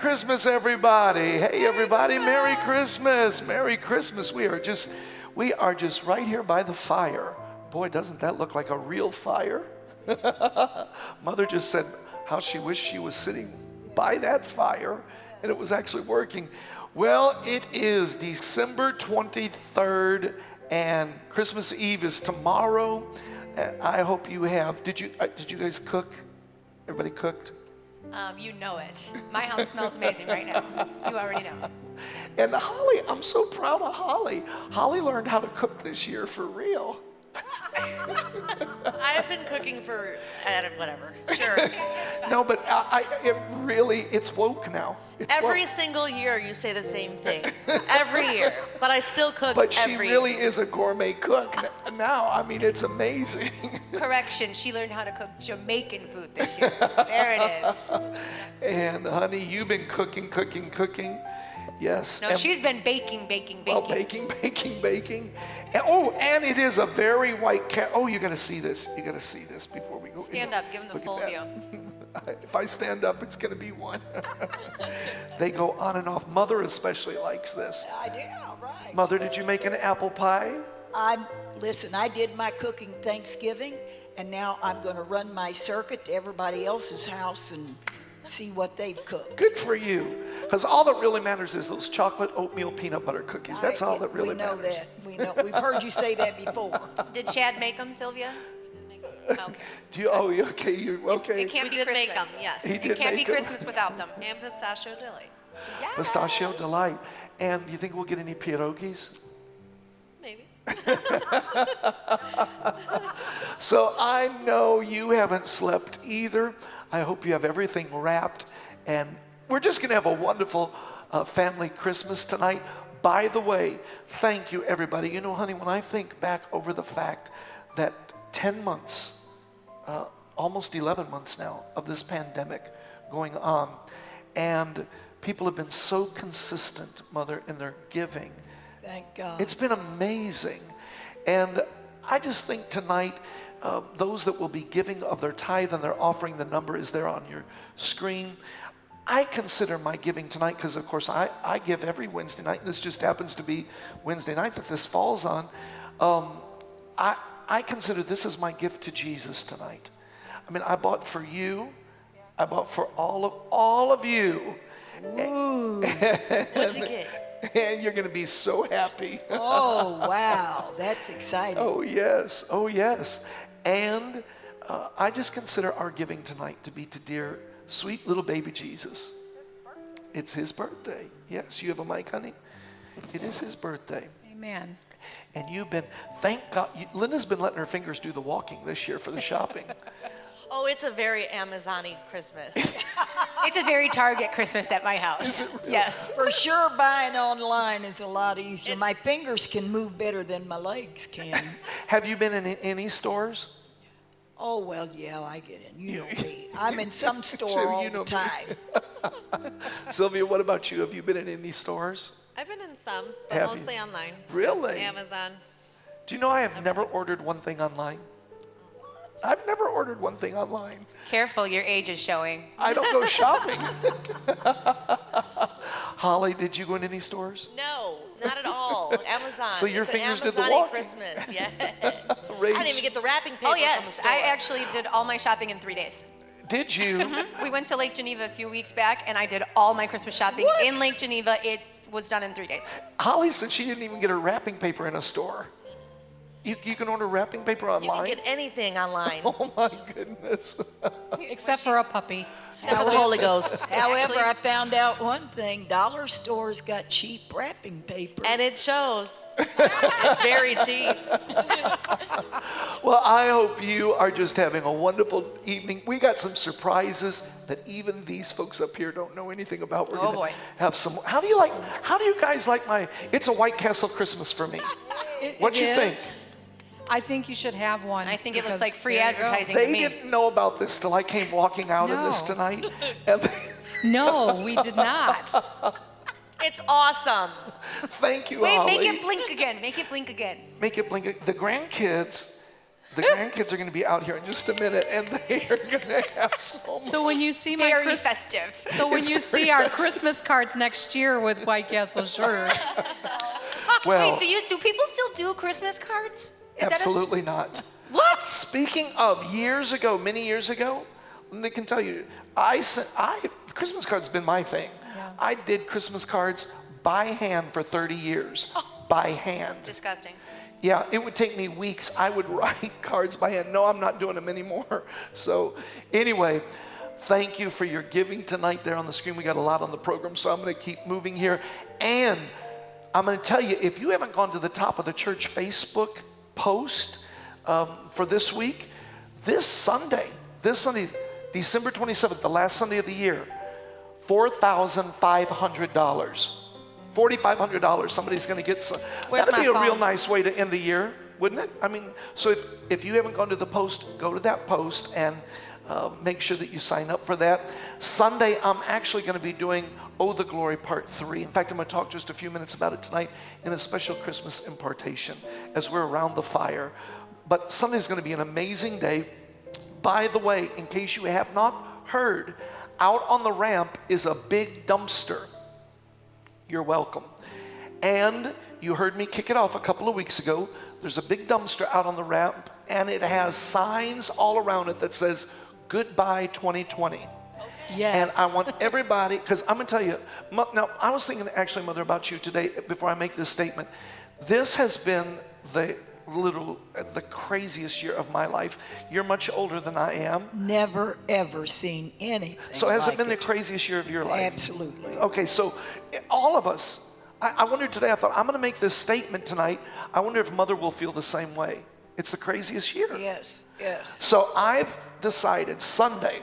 Christmas, everybody. Hey, everybody, Merry Christmas. Merry Christmas. We are just right here by the fire. Boy, doesn't that look like a real fire? Mother just said how she wished she was sitting by that fire and it was actually working. Well, it is December 23rd and Christmas Eve is tomorrow. And I hope you have, did you guys cook? Everybody cooked? You know it. My house smells amazing right now. You already know. And Holly, I'm so proud of Holly. Holly learned how to cook this year for real. I've been cooking for whatever. Sure. No, but it's woke now. Every single year you say the same thing. Every year. But I still cook But she every really year. is a gourmet cook now. I mean, it's amazing. Correction, she learned how to cook Jamaican food this year. There it is. And honey, you've been cooking. Yes. No, she's been baking. Well, baking. And it is a very white cat. Oh, you got to see this. You got to see this before we go. Stand up, give them the full view. If I stand up, it's going to be one. They go on and off. Mother especially likes this. Yeah, right. Mother, did you make an apple pie? Listen, I did my cooking Thanksgiving, and now I'm going to run my circuit to everybody else's house and see what they've cooked. Good for you. Because all that really matters is those chocolate oatmeal peanut butter cookies. That's all that really matters. We know that. We know. We've heard you say that before. Did Chad make them, Sylvia? Okay. Okay. You're okay. It can't We be did Christmas. make them, yes. It can't be Christmas without them. And pistachio delight. Yes. Pistachio delight. And you think we'll get any pierogies? Maybe. So I know you haven't slept either. I hope you have everything wrapped. And we're just going to have a wonderful family Christmas tonight. By the way, thank you, everybody. You know, honey, when I think back over the fact that 10 months, almost 11 months now, of this pandemic going on, and people have been so consistent, Mother, in their giving. Thank God. It's been amazing. And I just think tonight, those that will be giving of their tithe and their offering, the number is there on your screen. I consider my giving tonight, because of course I give every Wednesday night, and this just happens to be Wednesday night that this falls on. I consider this as my gift to Jesus tonight. I mean, I bought for you. I bought for all of you. Ooh. What'd you get? And you're going to be so happy. Oh, wow. That's exciting. Oh, yes. And I just consider our giving tonight to be to dear, sweet little baby Jesus. It's his birthday. Yes, you have a mic, honey? It is his birthday. Amen. And you've been, thank God, Linda's been letting her fingers do the walking this year for the shopping. Oh, it's a very Amazon-y Christmas. It's a very Target Christmas at my house. Is it really? Yes. For sure, buying online is a lot easier. My fingers can move better than my legs can. Have you been in any stores? Oh, well, yeah, I get in. You know me. I'm in some store Sure, all you know the time. Sylvia, what about you? Have you been in any stores? I've been in some, but Have mostly online. Really? Amazon. Do you know I have never ordered one thing online? I've never ordered one thing online. Careful, your age is showing. I don't go shopping. Holly, did you go in any stores? No, not at all. Amazon. So your It's fingers an did the Amazon-y walking. Christmas, yes. Rage. I didn't even get the wrapping paper Oh from the yes, store. I actually did all my shopping in 3 days. Did you? We went to Lake Geneva a few weeks back, and I did all my Christmas shopping What? in Lake Geneva. It was done in 3 days. Holly said she didn't even get her wrapping paper in a store. You can order wrapping paper You online? can get anything online. Oh my goodness. Except for a puppy. Except for the Holy Ghost. However, Actually- I found out one thing. Dollar stores got cheap wrapping paper. And it shows. It's very cheap. Well, I hope you are just having a wonderful evening. We got some surprises that even these folks up here don't know anything about. We're Oh, gonna boy. have some. How do you guys like my, it's a White Castle Christmas for me. What you think? I think you should have one. I think it looks because like free there you go. advertising to They me. didn't know about this till I came walking out in this No. tonight. And No, we did not. It's awesome. thank you, Wait, Holly. make it blink again. Make it blink again. Make it blink. The grandkids, The grandkids are going to be out here in just a minute, and they are going to have so much. So when you see my Very festive. so when you see our Christmas cards next year with White Castle shirts, Well, Wait, do people still do Christmas cards? Is absolutely not. What? Speaking of years ago, many years ago, they can tell you, Christmas cards been my thing. Yeah. I did Christmas cards by hand for 30 years, by hand. Disgusting. Yeah, it would take me weeks. I would write cards by hand. No, I'm not doing them anymore. So anyway, thank you for your giving tonight there on the screen. We got a lot on the program, so I'm going to keep moving here. And I'm going to tell you, if you haven't gone to the top of the church Facebook post for this week, this Sunday, December 27th, the last Sunday of the year, $4,500. $4,500. Somebody's going to get some. Where's That'd be my a real phone? nice way to end the year, wouldn't it? I mean, so if you haven't gone to the post, go to that post and make sure that you sign up for that. Sunday, I'm actually going to be doing Oh the Glory Part 3. In fact, I'm going to talk just a few minutes about it tonight in a special Christmas impartation as we're around the fire. But Sunday's going to be an amazing day. By the way, in case you have not heard, out on the ramp is a big dumpster. You're welcome. And you heard me kick it off a couple of weeks ago. There's a big dumpster out on the ramp, and it has signs all around it that says, Goodbye 2020. yes. And I want everybody, because I'm going to tell you, now I was thinking actually, Mother, about you today before I make this statement. This has been the craziest year of my life. You're much older than I am. Never, ever seen anything So has like it been the craziest year of your life? Absolutely. Okay, so all of us, I wondered today, I thought, I'm going to make this statement tonight. I wonder if Mother will feel the same way. It's the craziest year. Yes, yes. So I've decided Sunday,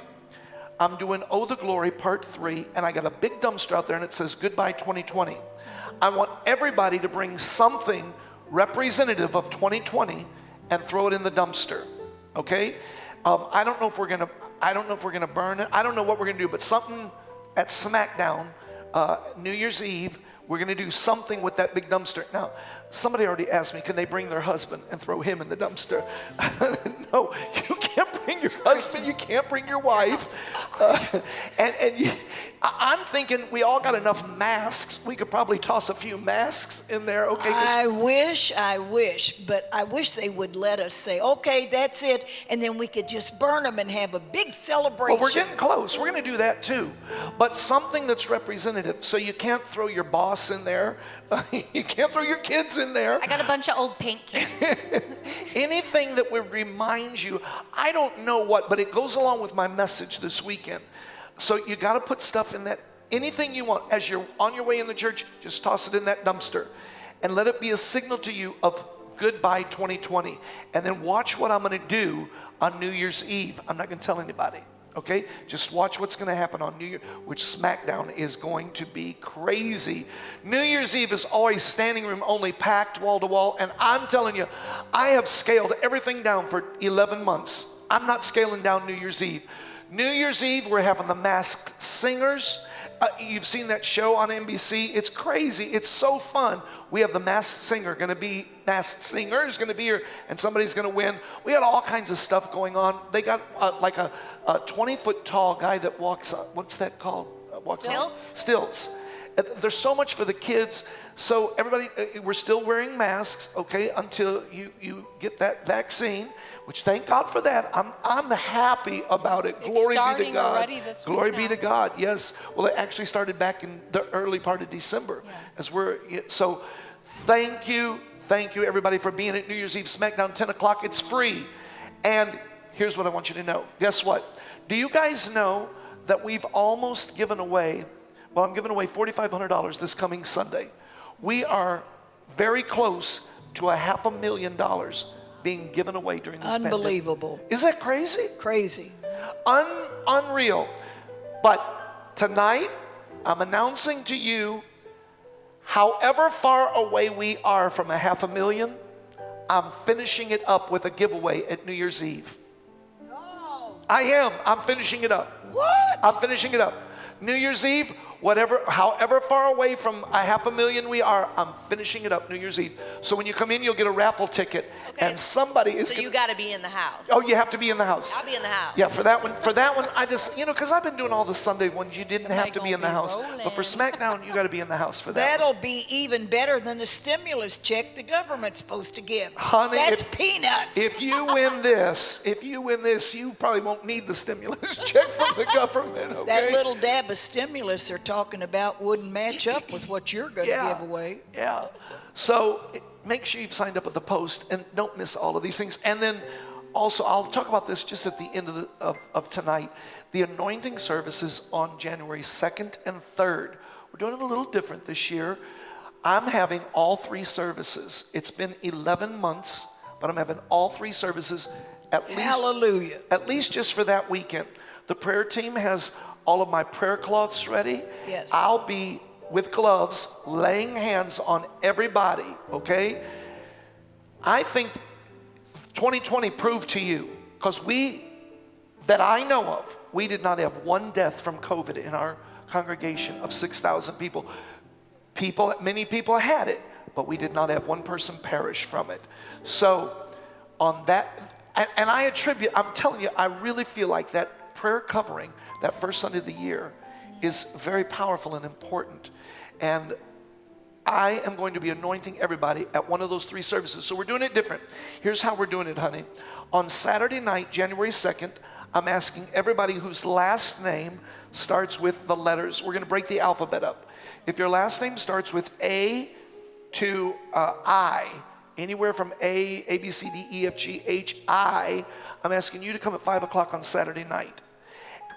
I'm doing Oh the Glory Part 3, and I got a big dumpster out there, and it says Goodbye 2020. I want everybody to bring something representative of 2020 and throw it in the dumpster. Okay? I don't know if we're gonna burn it. I don't know what we're gonna do, but something at SmackDown, New Year's Eve, we're gonna do something with that big dumpster. Now, somebody already asked me, can they bring their husband and throw him in the dumpster? No, you can't bring your husband, you can't bring your wife. I'm thinking we all got enough masks. We could probably toss a few masks in there, okay? I wish, but I wish they would let us say, okay, that's it, and then we could just burn them and have a big celebration. Well, we're getting close. We're going to do that too. But something that's representative. So you can't throw your boss in there. You can't throw your kids in there. I got a bunch of old paint cans. Anything that would remind you, I don't know what, but it goes along with my message this weekend. So you got to put stuff in that, anything you want. As you're on your way in the church, just toss it in that dumpster. And let it be a signal to you of Goodbye 2020. And then watch what I'm going to do on New Year's Eve. I'm not going to tell anybody. Okay, just watch what's going to happen on New Year, which SmackDown is going to be crazy. New Year's Eve is always standing room only, packed wall to wall. And I'm telling you, I have scaled everything down for 11 months. I'm not scaling down New Year's Eve. New Year's Eve, we're having the masked singers. You've seen that show on NBC. It's crazy. It's so fun. We have the masked singer going to be here, and somebody's going to win. We got all kinds of stuff going on. They got like a 20-foot tall guy that walks on, what's that called? Stilts. There's so much for the kids. So everybody, we're still wearing masks, okay, until you get that vaccine. Which thank God for that. I'm happy about it. It's Glory be to starting God. already this week Glory be now. to God. Yes. Well, it actually started back in the early part of December. Yeah. So thank you everybody for being at New Year's Eve SmackDown 10 o'clock. It's free. And here's what I want you to know. Guess what? Do you guys know that we've almost given away, well, I'm giving away $4,500 this coming Sunday. We are very close to $500,000 being given away during this pandemic. Unbelievable. Is that crazy? Crazy. Unreal. But tonight, I'm announcing to you, however far away we are from $500,000, I'm finishing it up with a giveaway at New Year's Eve. No. I am. I'm finishing it up. What? I'm finishing it up. New Year's Eve, however far away from $500,000 we are, I'm finishing it up New Year's Eve. So when you come in, you'll get a raffle ticket. Okay. and somebody is. So you got to be in the house. Oh, you have to be in the house. I'll be in the house. Yeah, for that one, I just, because I've been doing all the Sunday ones, you didn't have to be in the house. But for SmackDown, you got to be in the house for that. That'll be even better than the stimulus check the government's supposed to give. Honey, that's peanuts. If you win this, you probably won't need the stimulus check from the government. Okay? That little dab of stimulus they're talking about wouldn't match up with what you're going to give away. Yeah. So make sure you've signed up at the Post and don't miss all of these things. And then also, I'll talk about this just at the end of tonight. The anointing services on January 2nd and 3rd. We're doing it a little different this year. I'm having all 3 services. It's been 11 months, but I'm having all 3 services at least. Hallelujah. At least just for that weekend. The prayer team has all of my prayer cloths ready. Yes. I'll be with gloves laying hands on everybody, okay? I think 2020 proved to you, because that I know of, we did not have one death from COVID in our congregation of 6,000 people. Many people had it, but we did not have one person perish from it. So on that, and I'm telling you, I really feel like that prayer covering, that first Sunday of the year, is very powerful and important. And I am going to be anointing everybody at one of those 3 services. So we're doing it different. Here's how we're doing it, honey. On Saturday night, January 2nd, I'm asking everybody whose last name starts with the letters. We're going to break the alphabet up. If your last name starts with A to I, anywhere from A, B, C, D, E, F, G, H, I, I'm asking you to come at 5 o'clock on Saturday night.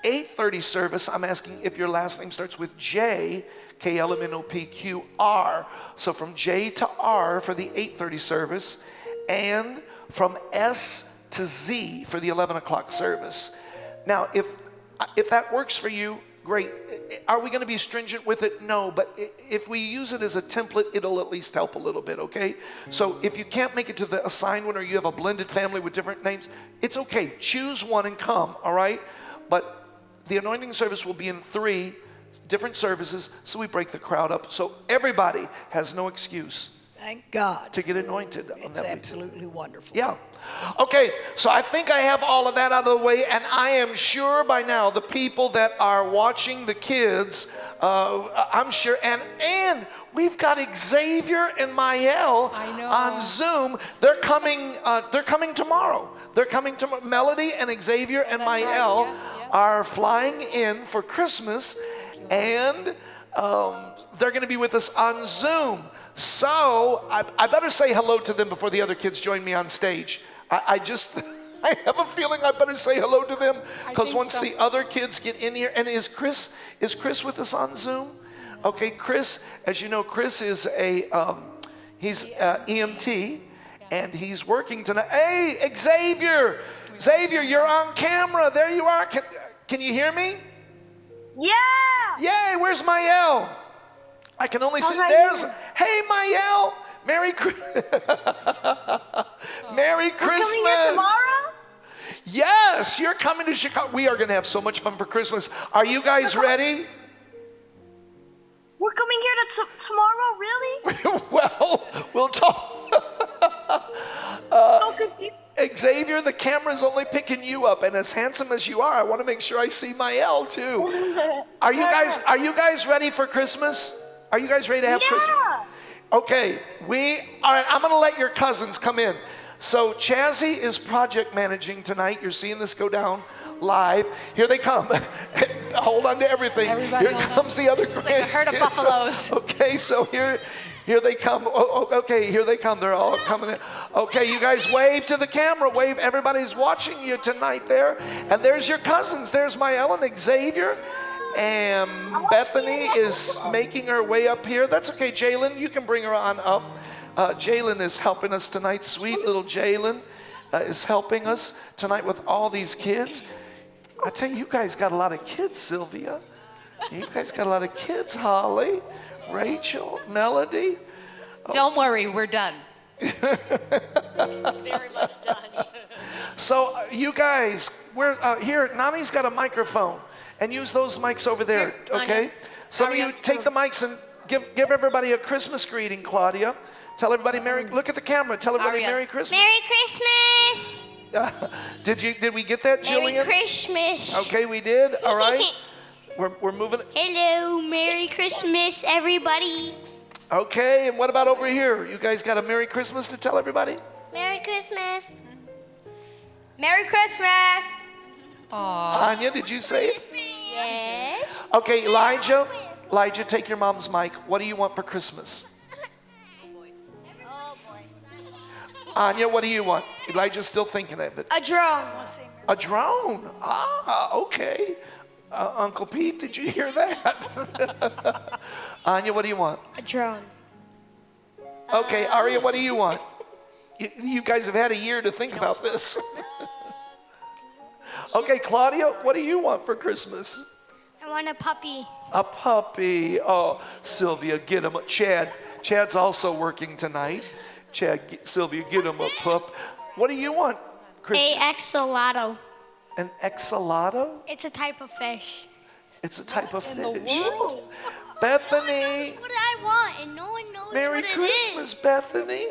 8:30 service, I'm asking if your last name starts with J, KLMNOPQR. So from J to R for the 8:30 service, and from S to Z for the 11 o'clock service. Now, if that works for you, great. Are we going to be stringent with it? No, but if we use it as a template, it'll at least help a little bit, okay? So if you can't make it to the assigned one, or you have a blended family with different names, it's okay. Choose one and come, all right? But the anointing service will be in 3 different services, so we break the crowd up. So everybody has no excuse. Thank God. To get anointed. It's absolutely wonderful. Yeah. Okay, so I think I have all of that out of the way, and I am sure by now the people that are watching the kids, I'm sure, and we've got Xavier and Mael on Zoom. They're coming tomorrow. They're coming tomorrow. Melody and Xavier and Mael are flying in for Christmas, and they're going to be with us on Zoom. So I better say hello to them before the other kids join me on stage. I have a feeling I better say hello to them, because once the other kids get in here, and is Chris with us on Zoom? Okay, Chris, as you know, Chris is he's EMT, and he's working tonight. Hey, Xavier, you're on camera. There you are. Can you hear me? Yeah. Yay, where's Mael? I can only see, right there's, here. hey Mael, Merry Christmas. Coming here tomorrow? Yes, you're coming to Chicago. We are going to have so much fun for Christmas. Are you guys ready? We're coming here to tomorrow, really? Well, we'll talk. So confused. Xavier, the camera's only picking you up, and as handsome as you are, I want to make sure I see Mael too. Are you guys ready for Christmas? Are you guys ready to have Christmas? Okay, all right, I'm going to let your cousins come in. So Chazzy is project managing tonight. You're seeing this go down live. Here they come. Hold on to everything. Everybody Here comes the other grandkids. Like a herd of buffaloes. Okay, so here they come. Okay, here they come. They're all coming in. Okay, you guys wave to the camera. Wave. Everybody's watching you tonight there. And there's your cousins. There's Mael and Xavier. And Bethany is making her way up here. That's okay, Jalen. You can bring her on up. Jalen is helping us tonight. Sweet little Jalen is helping us tonight with all these kids. I tell you, you guys got a lot of kids, Sylvia. You guys got a lot of kids, Holly, Rachel, Melody. Don't worry, we're done. Very much done. So you guys, we're here. Nani's got a microphone, and use those mics over there, Here, okay? Anya. Some of you take the mics and give everybody a Christmas greeting, Claudia. Tell everybody look at the camera. Tell everybody Aria. Merry Christmas. Merry Christmas. Did we get that, Jillian? Merry Christmas. Okay, we did. All right. We're moving. Hello, Merry Christmas, everybody. Okay, and what about over here? You guys got a Merry Christmas to tell everybody? Merry Christmas. Merry Christmas. Anya, did you say it? Yes. Okay, Elijah, take your mom's mic. What do you want for Christmas? Oh boy. Anya, what do you want? Elijah's still thinking of it. A drone. A drone. Okay. Uncle Pete, did you hear that? Anya, what do you want? A drone. Okay, Aria, what do you want? You guys have had a year to think about this. Okay, Claudia, what do you want for Christmas? I want a puppy. A puppy. Oh, Sylvia, get him. Chad's also working tonight. Sylvia, get him a pup. What do you want, Christian? axolotl. An axolotl? It's a type of fish. It's a type of fish. Bethany, What I want, and no one knows Merry what Christmas, it is. Bethany.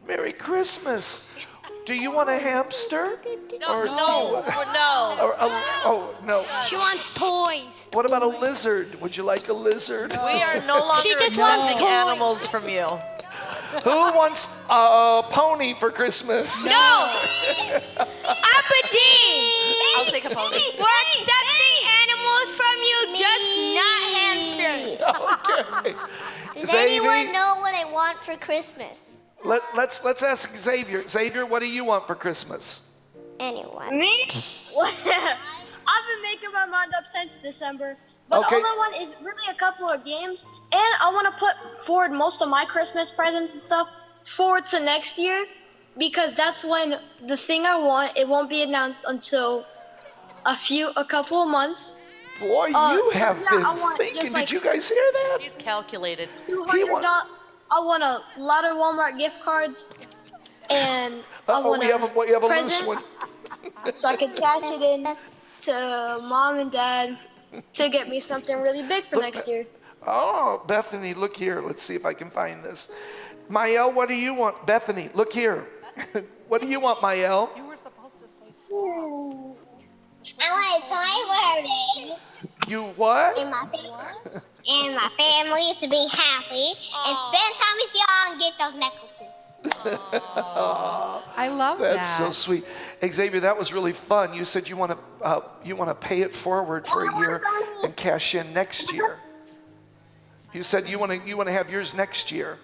Merry Christmas. Do you want a hamster? Or No. oh, no. She wants toys. What about a lizard? Would you like a lizard? We are no longer She just wants accepting toys. animals from you. Who wants a pony for Christmas? No. Uppity. I'll take a pony. We're accepting animals from you, just not hamsters. Okay. Does Xavier, anyone know what I want for Christmas? let's ask Xavier. Xavier, what do you want for Christmas? Anyone? Me? I've been making my mind up since December. But Okay. all I want is really a couple of games. And I want to put forward most of my Christmas presents and stuff forward to next year. Because that's when the thing I want, it won't be announced until a couple of months. Boy, you so have yeah, been I want thinking. just Did like- you guys hear that? He's calculated. $200. I want a lot of Walmart gift cards. And I Uh-oh, want we have a loose present one. so I can cash it in to mom and dad to get me something really big for next year. Oh, Bethany, look here. Let's see if I can find this. Mael, what do you want? Bethany, look here. What do you want, Mael? You were supposed to say I want a toy birthday. You what? And my family to be happy and spend time with y'all and get those necklaces. I love That's that. so sweet. Xavier, that was really fun. You said you want to pay it forward for a year and cash in next year. You said you want to have yours next year.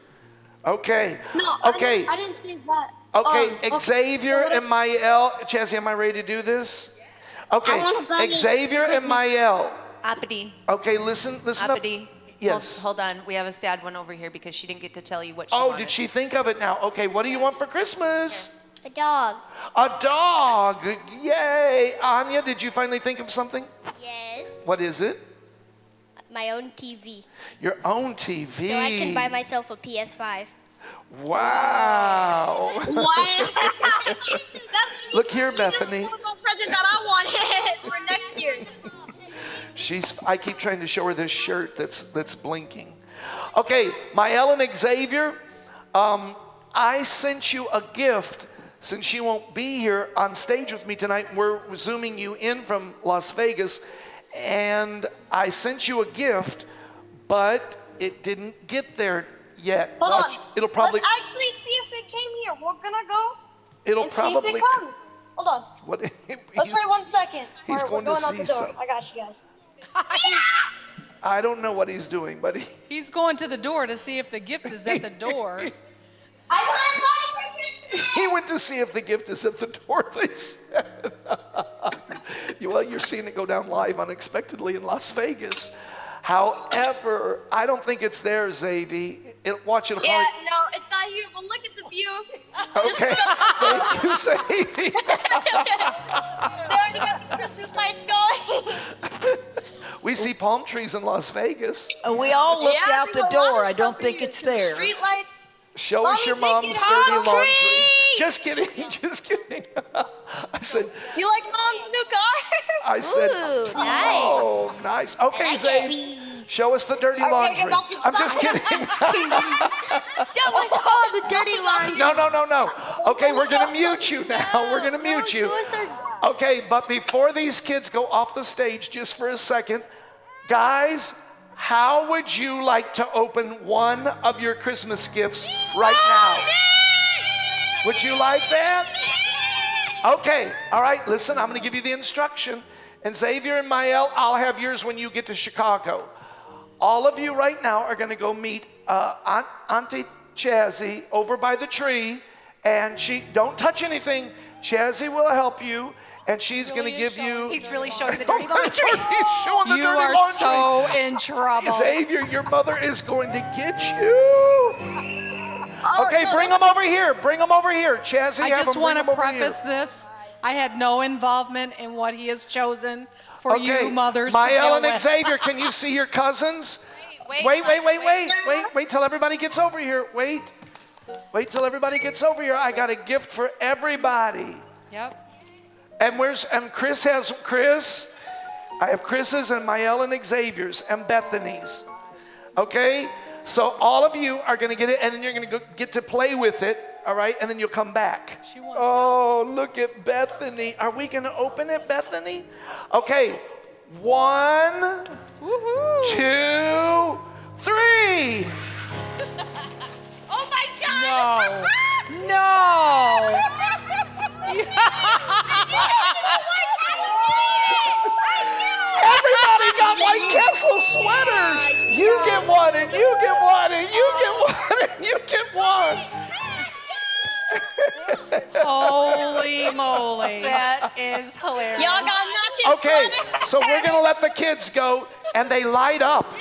Okay. No, Okay. I didn't say that. Okay, Xavier and Mael. Chazzy, am I ready to do this? Okay, I want a bunny Xavier for and Mael. Uppity. Okay, listen up. Uppity. Yes. Hold on. We have a sad one over here because she didn't get to tell you what she Oh, wanted. did she think of it now? Okay, what do you want for Christmas? A dog. A dog. Yay. Anya, did you finally think of something? Yes. What is it? My own TV. Your own TV. So I can buy myself a PS5. Wow. What? Look here, Bethany. That's the present that I wanted for next year. I keep trying to show her this shirt that's blinking. Okay, Mael and Xavier, I sent you a gift since you won't be here on stage with me tonight. We're zooming you in from Las Vegas, and I sent you a gift, but it didn't get there yet. Hold Watch, on. it'll probably. Let's actually see if it came here. We're gonna go It'll and probably. see if it comes. Hold on. What? Let's he's- wait 1 second. he's Alright, going we're to out see the door. something. I got you guys. I don't know what he's doing, but He's going to the door to see if the gift is at the door. I want a bunny for Christmas. he went to see if the gift is at the door, they said. Well, you're seeing it go down live unexpectedly in Las Vegas. However, I don't think it's there, Xavier. Watch it. Yeah, no, it's not here, but look at the view. Okay. Thank you, Xavier. They already got the Christmas lights going. We see palm trees in Las Vegas. We all looked Yeah, out the there's a lot door. of I don't stuff think here, it's too. there. Street lights. Show us Mommy, your thank mom's you. dirty Palm laundry. trees! Just kidding. Just kidding. I said, You like mom's new car? I said, Ooh, oh, nice. Okay, I like Xavier. trees. Show us the dirty laundry. I'm just kidding. Show us all the dirty laundry. No. Okay, we're going to mute you now. We're going to mute you. Okay, but before these kids go off the stage, just for a second, guys, how would you like to open one of your Christmas gifts right now? Would you like that? Okay, all right, listen, I'm going to give you the instruction. And Xavier and Mael, I'll have yours when you get to Chicago. All of you right now are going to go meet Auntie Chazzy over by the tree. And don't touch anything. Chazzy will help you. And she's going to give you... He's really showing the dirty laundry. He's showing the You dirty are laundry. so in trouble. Xavier, your mother is going to get you. Okay, bring them over here. Bring them over here. Chazzy, I have just them want bring to them over here. preface this. I had no involvement in what he has chosen for Okay, you mothers to Mael deal and with. Xavier, can you see your cousins? Wait till everybody gets over here. Wait till everybody gets over here. I got a gift for everybody. Yep. And Chris has Chris. I have Chris's and Mael and Xavier's and Bethany's. Okay? So all of you are going to get it, and then you're going to get to play with it. All right? And then you'll come back. She wants Oh, look at Bethany. Are we going to open it, Bethany? Okay. 1, 2, 3. Oh my God! No. Everybody got White Castle sweaters. You get one, and you get one, and you get one, and you get one. Holy moly. That is hilarious. Y'all got matching Okay, sweaters? so we're gonna let the kids go, and they light up.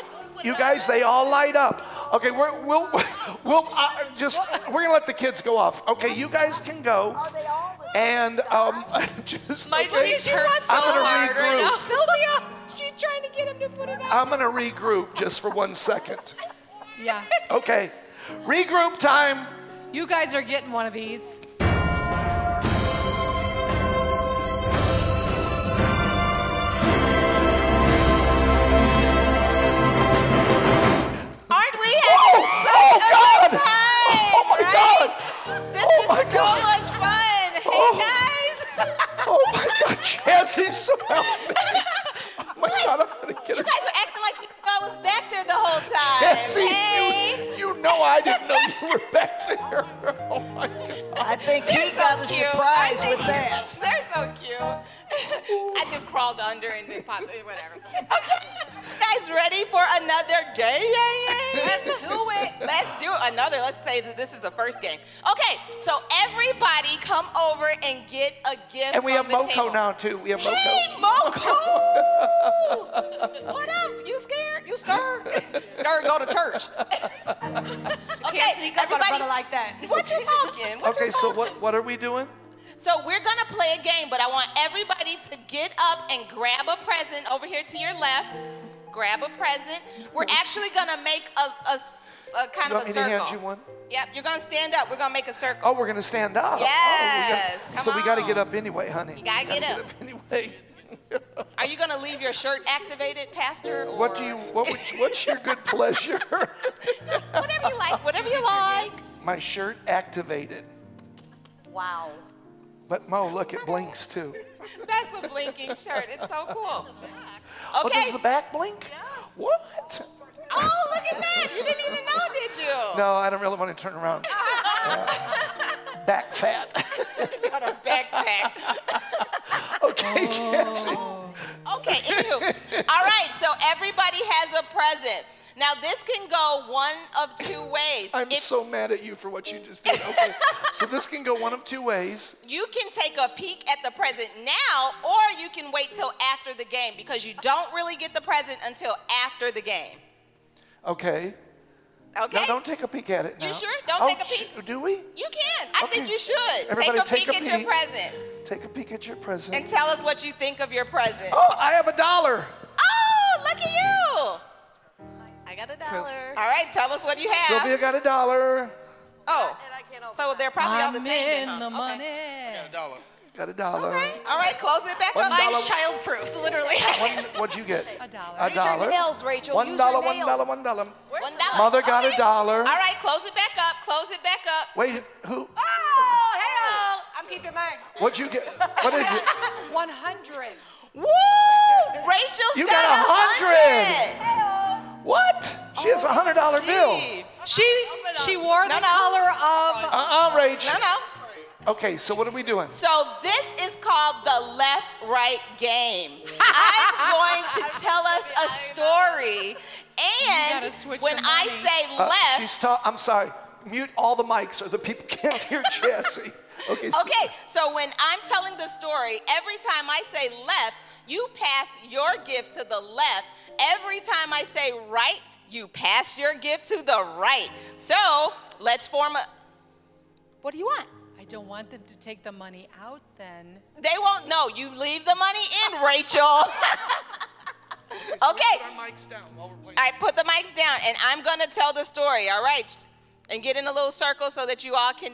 You guys, they all light up. Okay, we're gonna let the kids go off. Okay, you guys can go. And just My cheeks hurt so I'm gonna hard right now. regroup. Sylvia, she's trying to get him to put it on. I'm gonna regroup just for 1 second. Yeah. Okay, regroup time. You guys are getting one of these. Aren't we having such a God! good time? Oh my right? God! This Oh is my so God! much fun. Hey Oh. guys. Oh my God, Chazzy, so help me. Oh my God, I'm gonna get You her. guys are acting like I was back there the whole time. Chazzy, Hey. you know I didn't know you were back there. Oh my God. I think he They're got so a cute. surprise I with think that. They're so cute. I just crawled under and just popped it, whatever. Okay. Guys, ready for another game? Let's do it. Let's do another. Let's say that this is the first game. Okay, so everybody come over and get a gift. And we have from the Moko table. now too. We have Moko. Hey, Moko! What up? You scared? You scared? Scared to go to church. Can't sneak up on a brother like that. What you talking? What Okay, you so talking? what are we doing? So we're gonna play a game, but I want everybody to get up and grab a present over here to your left. Grab a present. We're actually gonna make a kind You of want a me to circle. hand you one? Yep, you're gonna stand up. We're gonna make a circle. Oh, we're gonna stand up. Yes, Oh, come so we got to on. get up anyway, honey. You gotta get up. Anyway. Are you gonna leave your shirt activated, Pastor? Or What's your good pleasure? whatever you like. Whatever you like. My shirt activated. Wow. But Mo, look, it blinks too. That's a blinking shirt. It's so cool. Oh, Okay. does the back blink? What? Oh, look at that. You didn't even know, did you? No, I don't really want to turn around. Back fat. Got a backpack. Okay, Jesse. Okay, anywho. All right, so everybody has a present. Now, this can go one of two ways. I'm so mad at you for what you just did. Okay, so this can go one of two ways. You can take a peek at the present now, or you can wait till after the game, because you don't really get the present until after the game. Okay. Okay? No, don't take a peek at it now. You sure? Don't take a peek? Do we? You can. I think Okay. you should. Everybody take a peek at your peek. present Take a peek at your present. and tell us what you think of your present. Oh, I have $1. Oh, look at you. I got $1. All right, tell us what you have. Sylvia got $1. Oh, so they're probably all the I'm same then, in huh? the Okay. money. Got $1. Okay. All right, close it back $1. up. Mine's childproof, literally. What'd you get? $1. $1. Nails, Rachel. $1, Use your $1, nails. $1. $1. Mother got Okay. $1. All right, close it back up. Close it back up. Wait, who? Oh, hell. I'm keeping mine. What'd you get? What did you? 100. Woo! Rachel's You got got 100. What? She has a $100 bill. She wore the No. color of Rach. No. Okay, so what are we doing? So this is called the left-right game. I'm going to tell us a story, and gotta switch when your I money. say left, I'm sorry. Mute all the mics so the people can't hear Jesse. Okay. okay, so when I'm telling the story, every time I say left, you pass your gift to the left. Every time I say right, you pass your gift to the right. So let's form a, what do you want? I don't want them to take the money out then. They won't know. You leave the money in, Rachel. Okay. Put our mics down while we're playing. All right, put the mics down, and I'm going to tell the story, all right? And get in a little circle so that you all can,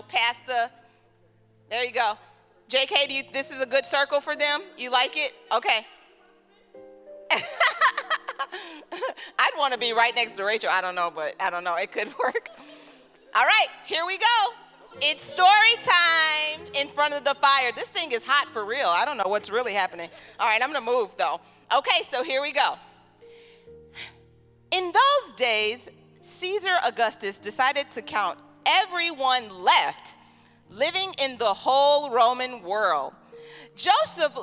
pass the, there you go. JK, this is a good circle for them? You like it? Okay. I'd want to be right next to Rachel. I don't know, but I don't know. It could work. All right, here we go. It's story time in front of the fire. This thing is hot for real. I don't know what's really happening. All right, I'm going to move, though. Okay, so here we go. In those days, Caesar Augustus decided to count everyone left living in the whole Roman world. Joseph,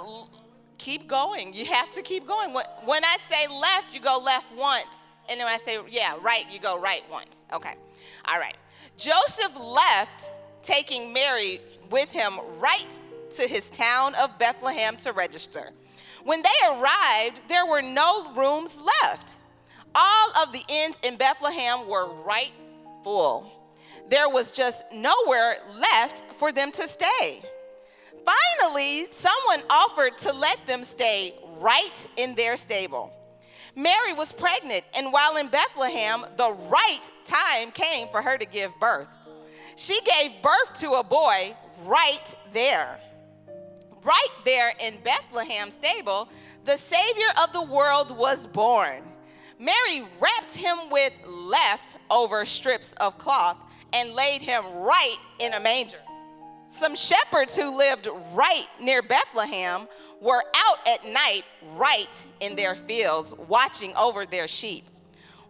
keep going. You have to keep going. When I say left, you go left once. And then when I say, right, you go right once. Okay. All right. Joseph left, taking Mary with him right to his town of Bethlehem to register. When they arrived, there were no rooms left. All of the inns in Bethlehem were right full. There was just nowhere left for them to stay. Finally, someone offered to let them stay right in their stable. Mary was pregnant, and while in Bethlehem, the right time came for her to give birth. She gave birth to a boy right there. Right there in Bethlehem stable, the Savior of the world was born. Mary wrapped him with leftover strips of cloth and laid him right in a manger. Some shepherds who lived right near Bethlehem were out at night right in their fields watching over their sheep.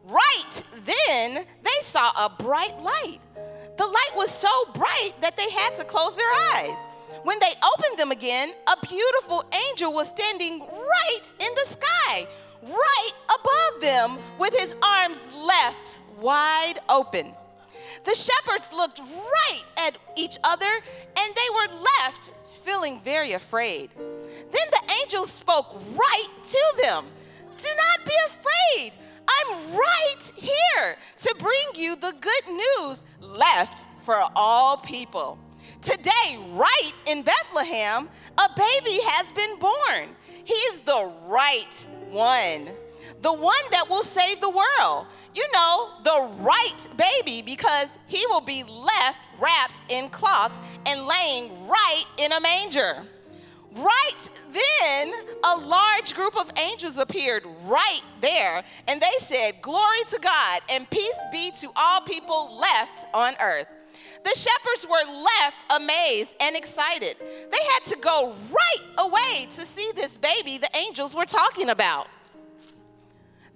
Right then, they saw a bright light. The light was so bright that they had to close their eyes. When they opened them again, a beautiful angel was standing right in the sky, right above them, with his arms left wide open. The shepherds looked right at each other, and they were left feeling very afraid. Then the angel spoke right to them. Do not be afraid. I'm right here to bring you the good news left for all people. Today, right in Bethlehem, a baby has been born. He is the right one, the one that will save the world. You know, the right baby, because he will be left wrapped in cloths and laying right in a manger. Right then, a large group of angels appeared right there, and they said, "Glory to God, and peace be to all people left on earth." The shepherds were left amazed and excited. They had to go right away to see this baby the angels were talking about.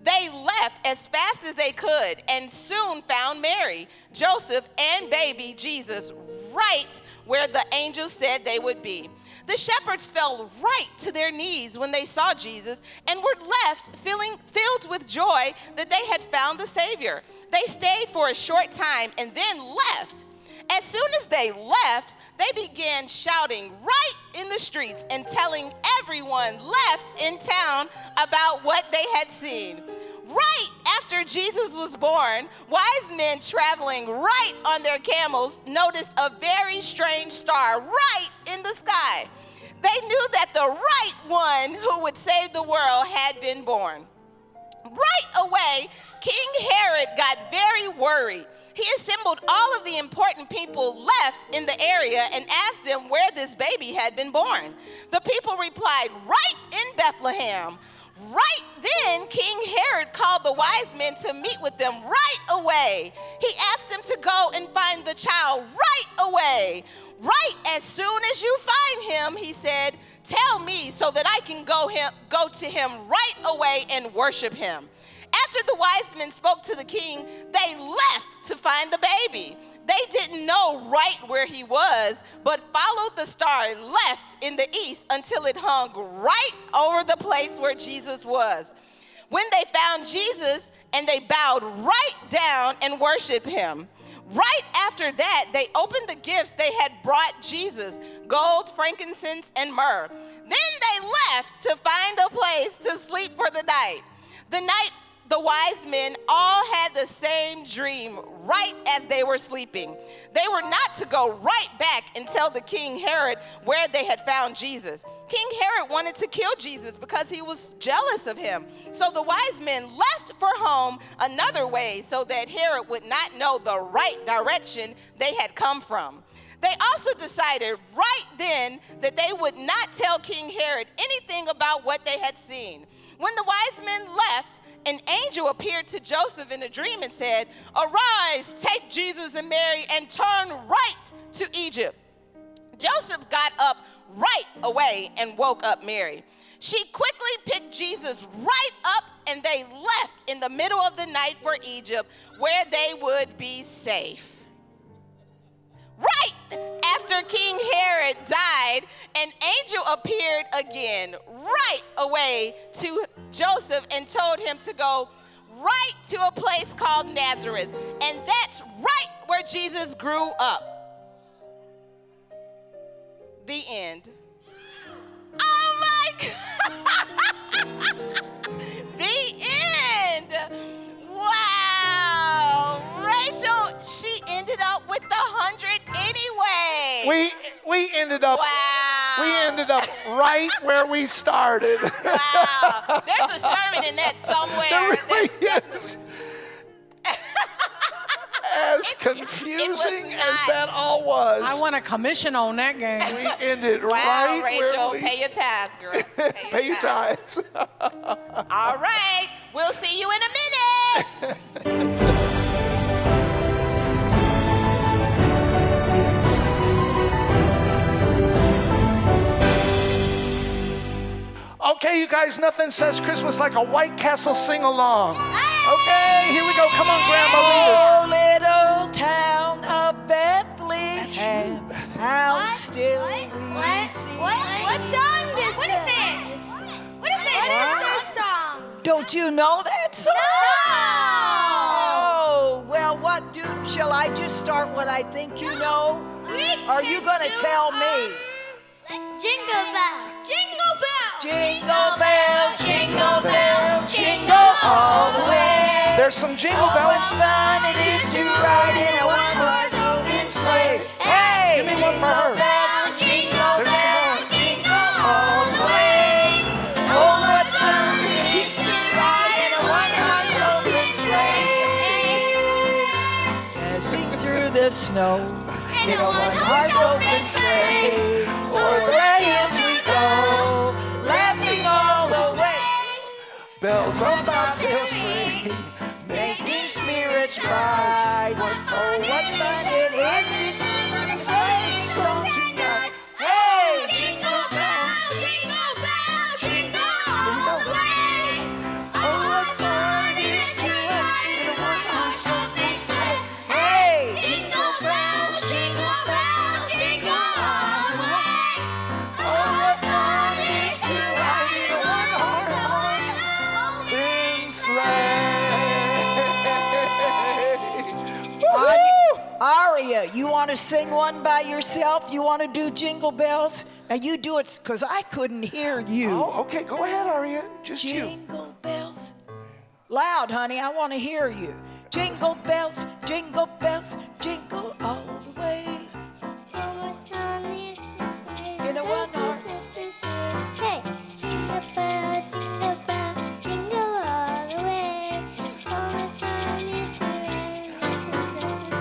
They left as fast as they could and soon found Mary, Joseph, and baby Jesus right where the angels said they would be. The shepherds fell right to their knees when they saw Jesus and were left filled with joy that they had found the Savior. They stayed for a short time and then left. As soon as they left, they began shouting right in the streets and telling everyone left in town about what they had seen. Right after Jesus was born, wise men traveling right on their camels noticed a very strange star right in the sky. They knew that the right one who would save the world had been born. Right away, King Herod got very worried. he assembled all of the important people left in the area and asked them where this baby had been born. The people replied, "Right in Bethlehem." Right then, King Herod called the wise men to meet with them right away. He asked them to go and find the child right away. Right as soon as you find him, he said, tell me so that I can go to him right away and worship him. After the wise men spoke to the king, they left to find the baby. They didn't know right where he was, but followed the star left in the east until it hung right over the place where Jesus was. When they found Jesus, and they bowed right down and worshiped him. Right after that, they opened the gifts they had brought Jesus, gold, frankincense, and myrrh. Then they left to find a place to sleep for the night. The wise men all had the same dream right as they were sleeping. They were not to go right back and tell the King Herod where they had found Jesus. King Herod wanted to kill Jesus because he was jealous of him. So the wise men left for home another way so that Herod would not know the right direction they had come from. They also decided right then that they would not tell King Herod anything about what they had seen. When the wise men left, an angel appeared to Joseph in a dream and said, "Arise, take Jesus and Mary and turn right to Egypt." Joseph got up right away and woke up Mary. She quickly picked Jesus right up and they left in the middle of the night for Egypt where they would be safe. Right after King Herod died, an angel appeared again right away to Joseph and told him to go right to a place called Nazareth. And that's right where Jesus grew up. The end. Oh my God. The end. Wow. Rachel, she ended up with the 100 anyway. We ended up Wow. We ended up right where we started. Wow. There's a sermon in that somewhere. There really is. As confusing as that all was. I want a commission on that game. We ended Wow, right Rachel, where we pay your tithes, girl. pay your tithes. All right. We'll see you in a minute. Okay, you guys, nothing says Christmas like a White Castle sing-along. Okay, here we go. Come on, Grandma, lead us. Oh, little town of Bethlehem, how still we sing. What song this? What is this? What is this? What is this song? Don't you know that song? No! Oh, well, shall I just start what I think you know? Are you going to tell me? Let's jingle bell. Jingle bell. Jingle bells, jingle bells, jingle all the way. There's some jingle Oh, what bells. fun it is to ride in a one-horse open sleigh. Hey, Give me one for her. bells, jingle There's some bells, more. jingle all the way. Oh, what fun it is to ride in a one-horse open sleigh. Dashing through the snow in a one-horse open sleigh. O'er the hills we go, laughing all the way. Bells Bells on on bobtails ring, making spirits bright. Oh, what fun it is to sing a sleighing song tonight. Hey, jingle bells, jingle all the way. oh, what fun it is to ride in a one-horse open sleigh. Hey, Jingle bells, jingle all the way. oh, what fun it is to ride in a one-horse open sleigh. Aria, you want to sing one by yourself? You want to do Jingle Bells? And you do it because I couldn't hear you. Oh, okay, go ahead, Aria. Just you. Jingle bells. Loud, honey, I want to hear you. Jingle bells, jingle all the way. In a one heart. Hey, jingle bell, jingle all the way. Oh, what's fun is to ride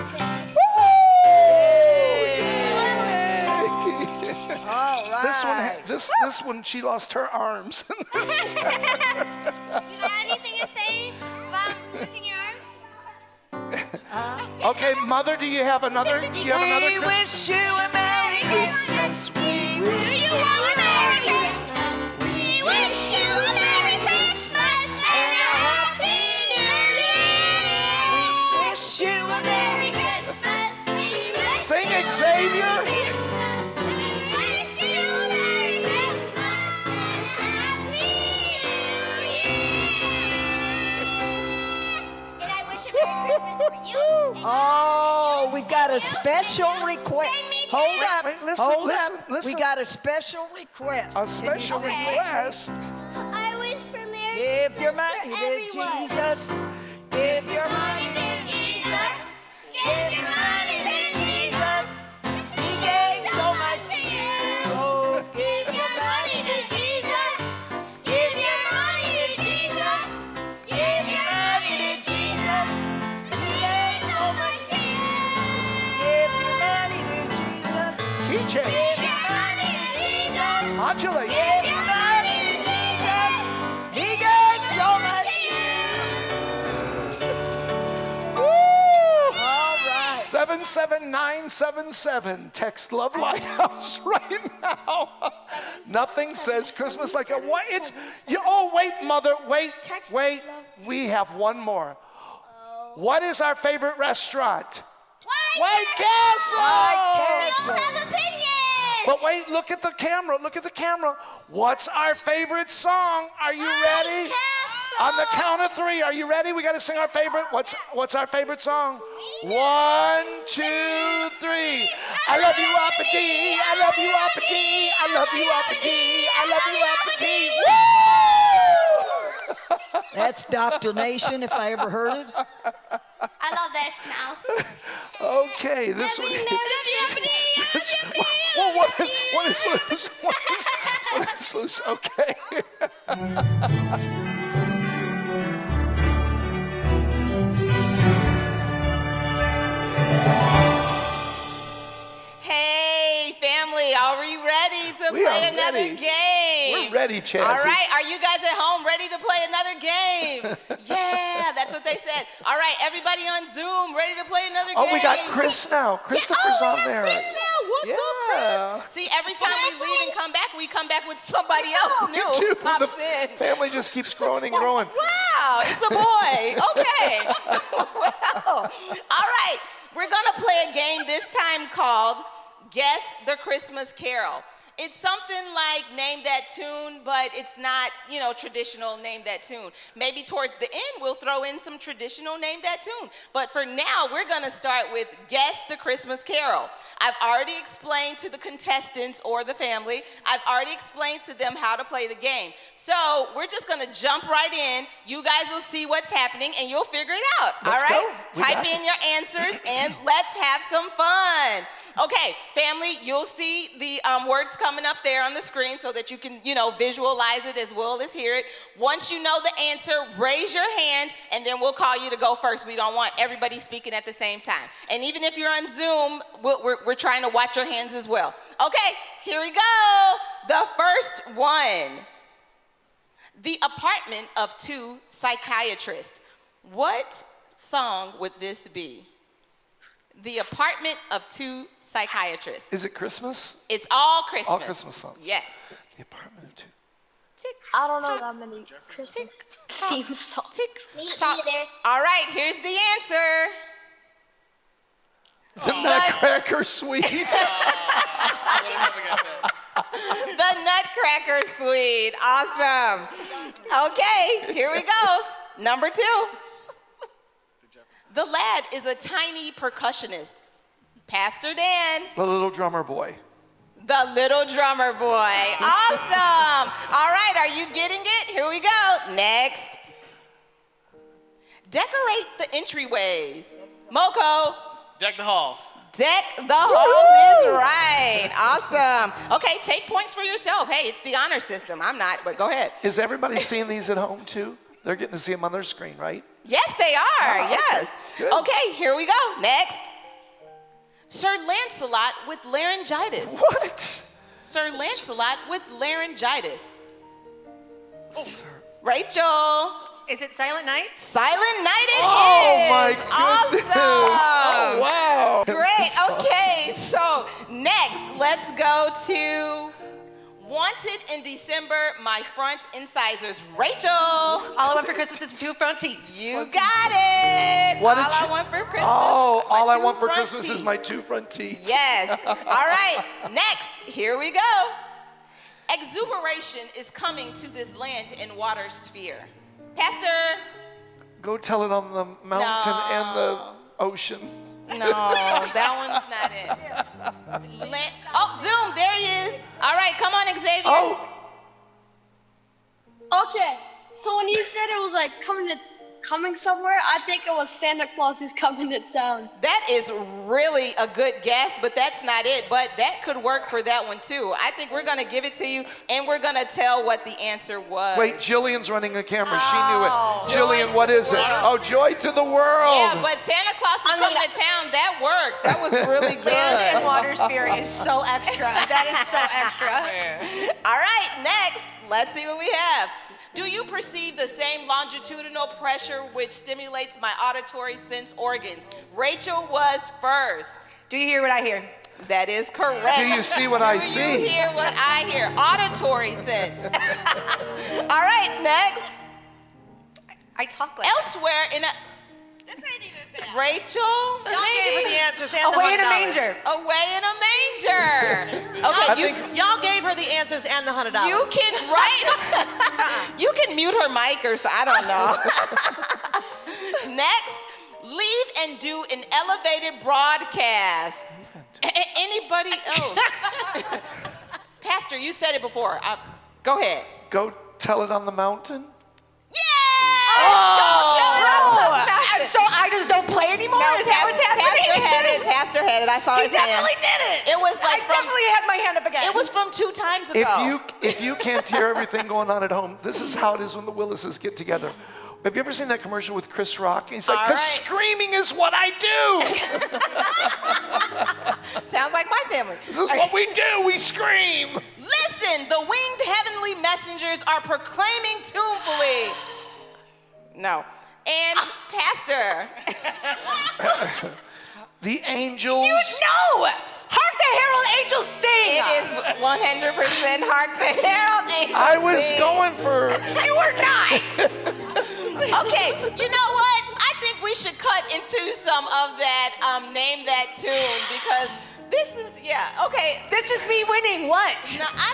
this one, she lost her arms. You got anything to say about losing your arms? Okay, Mother, do you have another? Do you have another? We wish you a Merry Christmas. Do you want a Merry Christmas? We wish you a Merry Christmas and a Happy New Year. Wish you a Merry Christmas. We wish Sing, you a Xavier. Merry Christmas. We wish you a Merry Christmas and a Happy New Year. And I wish a Merry Christmas for you. Oh, we've got a special request. Hold up. Wait, listen, Hold listen, up. listen. We got a special request. A special request. I wish for Merry Give your Christmas money for to everyone. Jesus. Give your money to Jesus. Give your money to Jesus. He gave so much to you. Oh, give Give your money to Jesus. Give your money to Jesus. Give your money to Jesus. He gave so much to you. Give your money to Jesus. Key Give change. your money to Jesus. Modulate. Give your money to Jesus. He gave so much to you. Woo! All right. 77977. Text Love Lighthouse right now. Nothing says Christmas like a what? It's you. Oh wait, Mother. Wait. We have one more. What is our favorite restaurant? White Castle. White We Castle. all have opinions. But wait, look at the camera. Look at the camera. What's our favorite song? Are you ready? Castle. On the count of 3, are you ready? We got to sing our favorite. What's our favorite song? 1, 2, 3. I love you, Uppity. I love you, Uppity. I love you, Uppity. I love you, Uppity. Woo! That's Doctrination, if I ever heard it. I love this now. Okay, this one. Well, what is loose? What is loose? Okay. Hey, family, are we ready to We play are another ready. game? We're ready, Chazzy. All right, are you guys at home ready to play another game? Yeah, that's what they said. All right, everybody on Zoom ready to play another game? Oh, we got Chris now. Christopher's we on have there. Chris now. What's up, Yeah. Chris? See, every time we leave and come back, we come back with somebody else new who Dude, the pops in. family just keeps growing and growing. Wow, it's a boy. Okay. Wow. All right, we're going to play a game this time called Guess the Christmas Carol. It's something like Name That Tune, but it's not, traditional Name That Tune. Maybe towards the end, we'll throw in some traditional Name That Tune. But for now, we're going to start with Guess the Christmas Carol. I've already explained to the contestants or the family, I've already explained to them how to play the game. So we're just going to jump right in. You guys will see what's happening, and you'll figure it out. Let's all right? go. We Type got in your answers, and let's have some fun. Okay, family, you'll see the words coming up there on the screen so that you can, visualize it as well as hear it. Once you know the answer, raise your hand, and then we'll call you to go first. We don't want everybody speaking at the same time. And even if you're on Zoom, we're trying to watch your hands as well. Okay, here we go. The first one. The Apartment of Two Psychiatrists. What song would this be? The Apartment of Two Psychiatrists. Is it Christmas? It's all Christmas. All Christmas songs. Yes. The Apartment of Two. Tick, I don't know tock, that many Christmas tick, theme songs. tick, Me tock. either. All right, here's the answer. The Nutcracker Suite. The Nutcracker Suite. Awesome. Okay, here we go. Number 2. The lad is a tiny percussionist. Pastor Dan. The Little Drummer Boy. The Little Drummer Boy. Awesome. All right, are you getting it? Here we go. Next. Decorate the entryways. Moko. Deck the halls. Deck the halls is right. Awesome. Okay, take points for yourself. Hey, it's the honor system. I'm not, but go ahead. Is everybody seeing these at home too? They're getting to see them on their screen, right? Yes, they are. Oh, yes. good. Okay, here we go. Next. Sir Lancelot with laryngitis. What? Sir Lancelot with laryngitis? Rachel. Is it Silent Night? Silent Night it Oh my is. goodness. Awesome. Oh, wow. Great. Okay, so next, let's go to Wanted in December, My Front Incisors. Rachel. All I want for Christmas is 2 front teeth. You got it. What all did I you- want for Christmas. Oh, my all I 2 want for front Christmas is teeth. my 2 front teeth. Yes. All right. Next, here we go. Exuberation is coming to this land and water sphere. Pastor. Go tell it on the mountain and the ocean. No, that one's not it. Oh, Zoom, there he is. All right, come on, Xavier. Oh, Okay, so when you said it was like coming somewhere, I think it was Santa Claus is coming to town. That is really a good guess, but that's not it. But that could work for that one too. I think we're gonna give it to you, and we're gonna tell what the answer was. wait, Jillian's running a camera. She knew it. Oh. Jillian, what is it? Oh, joy to the world. Yeah, but Santa Claus is coming to town. That worked. That was really good. Land and water sphere is so extra. That is so extra. All right, next, let's see what we have. Do you perceive the same longitudinal pressure which stimulates my auditory sense organs? Rachel was first. Do you hear what I hear? That is correct. Do you see what I Do see? you hear what I hear? Auditory sense. All right, next. I talk like Elsewhere in a... This ain't even fair. Rachel? Y'all gave her the answers and the away in a $100. manger. Away in a manger. I Okay, think Y'all gave her the answers and the $100. you can write. You can mute her mic or so, I don't know. Next, leave and do an elevated broadcast. Anybody else? Pastor, you said it before. Go ahead. go tell it on the mountain. So I just don't play anymore? No, Is that what's happening? Pastor had it. I saw his hand. Definitely did it. It was like I definitely had my hand up again. It was from 2 times ago. If you can't hear everything going on at home, this is how it is when the Willises get together. Have you ever seen that commercial with Chris Rock? He's like, All "'Cause right. screaming is what I do. Sounds like my family. This is what we do. We scream." Listen, the winged heavenly messengers are proclaiming tunefully. No. And Pastor. The angels. You know! Hark the herald angels sing! It is 100% Hark the Herald Angels I was Sing. going for. You were not! Okay, you know what? I think we should cut into some of that Name That Tune because this is, okay. This is me winning. What? No, I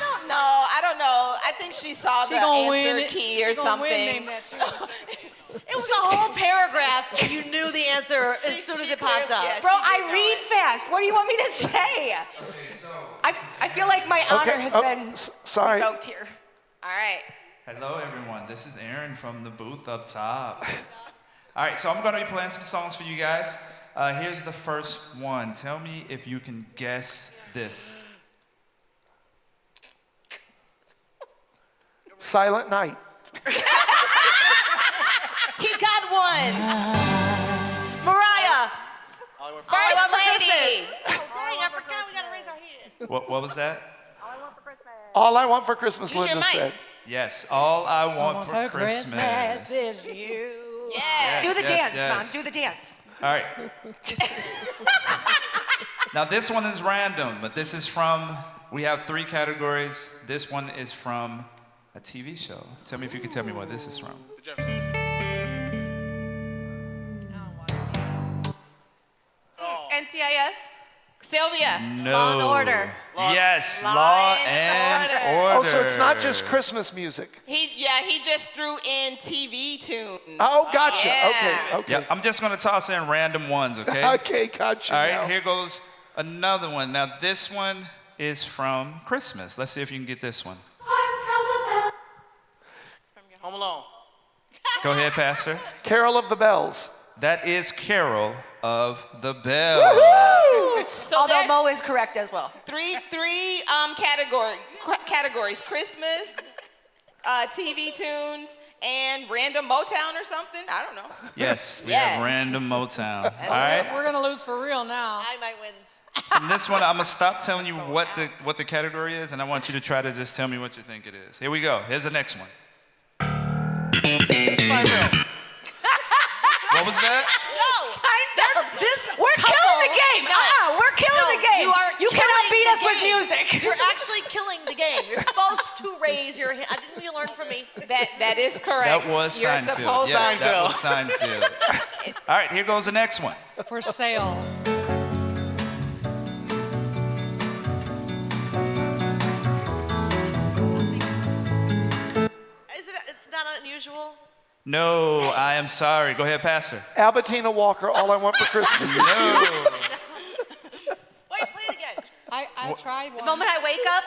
don't know. I think she saw the answer key or something. It was a whole paragraph and you knew the answer as soon as it popped up. yeah. Bro, I read fast. What do you want me to say? I feel like my honor has been Sorry. revoked here. All right. Hello, everyone. This is Aaron from the booth up top. All right, so I'm going to be playing some songs for you guys. Here's the first one. Tell me if you can guess this. Silent Night. He got one. Mariah. First lady. Oh, dang, I forgot we got to raise our hand. What was that? All I want for Christmas, Use your Linda mic. said. Yes, all I want for Christmas. is you. Yeah. Do the Yes, dance, yes. Mom. Do the dance. All right. Now, this one is random, but this is from, we have 3 categories. This one is from a TV show. Tell me if you can tell me what this is from. NCIS? Sylvia. No. Law and Order. Yes, Law and Order. Oh, so it's not just Christmas music. He just threw in TV tunes. Oh, gotcha. Yeah. Okay. Yeah, I'm just going to toss in random ones, okay? Okay, gotcha. All right, now. here goes another one. Now, this one is from Christmas. Let's see if you can get this one. Home Alone. Go ahead, Pastor. Carol of the Bells. That is Carol of the Bells. So Although there Mo is correct as well. three categories: Christmas, TV tunes, and random Motown or something. I don't know. Yes, we Yes. have random Motown. All right. We're gonna lose for real now. I might win. From this one, I'm gonna stop telling you what the category is, and I want you to try to just tell me what you think it is. Here we go. Here's the next one. Seinfeld. What was that? We're killing the game. We're killing the game. You cannot beat us with game. music. You're actually killing the game. You're supposed to raise your hand. Didn't you learn from me? That is correct. That was You're Seinfeld. supposed Yeah, to. that was Seinfeld. All right, here goes the next one. For sale. It's not unusual. No, I am sorry. Go ahead, Pastor. Albertina Walker, All I Want for Christmas is You. No. Wait, play it again. I tried one. The moment I wake up,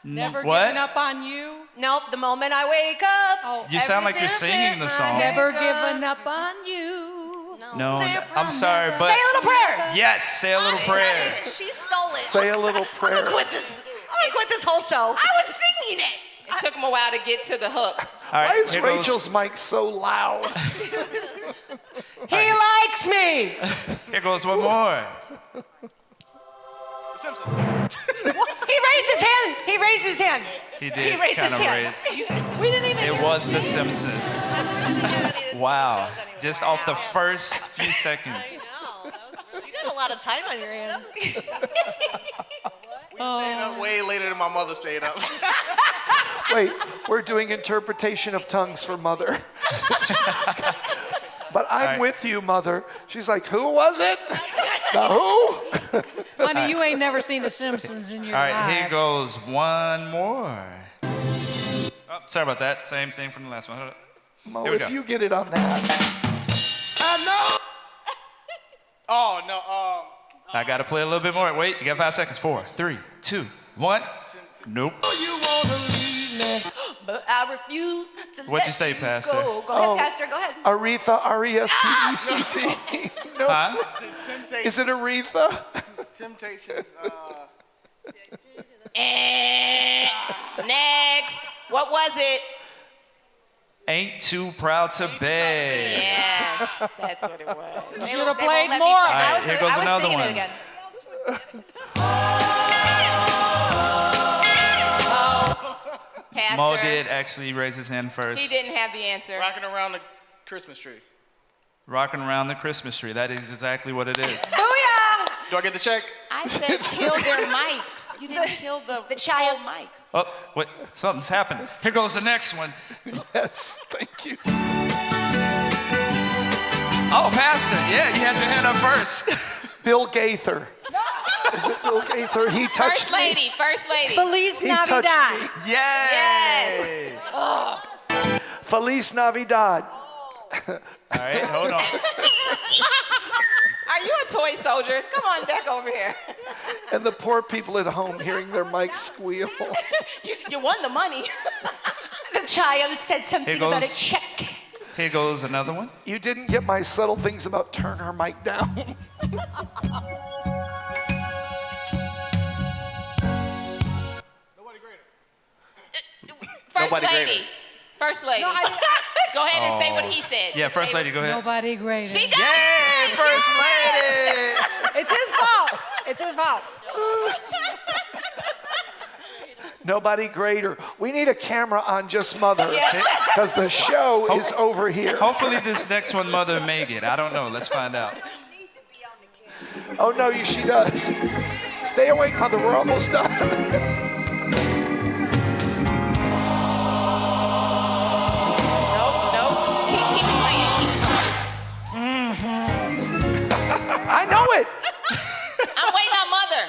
Never What? giving up on you. nope, the moment I wake up. Oh, You sound like you're singing the song. never giving up on you. No, Say a I'm sorry, but Say a little prayer. yes, say a little prayer. She stole it. Say a little prayer. I'm gonna quit this whole show. I was singing it. It took him a while to get to the hook. All right, Why is here goes- Rachel's mic so loud? He likes me. Here goes one more. The Simpsons. He raised his hand. He raised his hand. He did He raised kind his of hand. raise. We didn't even. It was The Simpsons. Wow, just off the first few seconds. You got a lot of time on your hands. We stayed up way later than my mother stayed up. Wait, we're doing interpretation of tongues for Mother. But I'm right. with you, Mother. She's like, who was it? The who? Honey, you ain't never seen The Simpsons in your All life. right, here goes one more. Oh, sorry about that. Same thing from the last one. Hold up. Mo, Here we if go. you get it on that. I know. Oh, no. I gotta play a little bit more. Wait, you got 5 seconds. 4, 3, 2, 1. Nope. But I refuse to What'd you let say, Pastor? Go ahead, Pastor. Go ahead. Aretha, R-E-S-P-E-C-T. No. Huh? Temptation. Is it Aretha? Temptations. Next. What was it? Ain't too proud to beg. Yes, that's what it was. You should have played more. All right, here goes another singing one. it again. Pastor, Mo did actually raise his hand first. he didn't have the answer. Rocking around the Christmas tree. Rocking around the Christmas tree. That is exactly what it is. Booyah! Do I get the check? I said kill their mics. You didn't kill the child. whole mic. Oh, wait, something's happened. Here goes the next one. Yes, thank you. Oh, Pastor, yeah, you had your hand up first. Bill Gaither. Is it Bill Gaither? He touched First lady, first lady. Feliz He Navidad. touched me. Yay! Feliz Navidad. All right, hold on. Are you a toy soldier? Come on back over here. And the poor people at home hearing their mic squeal. You won the money. The child said something Here about a goes- check. Here goes another one. You didn't get my subtle things about turn her mic down. First Nobody lady. greater. First lady. Go ahead and say what he said. Yeah, Just First say Lady, go ahead. Nobody greater. She got Yay, it. First Lady! It's his fault. It's his fault. Nobody greater. We need a camera on just Mother. Because the show is over here. Hopefully this next one Mother may get. I don't know. Let's find out. Oh, no, she does. Stay awake, Mother. We're almost done. Nope. Keep it playing. Keep it going. I know it. I'm waiting on Mother.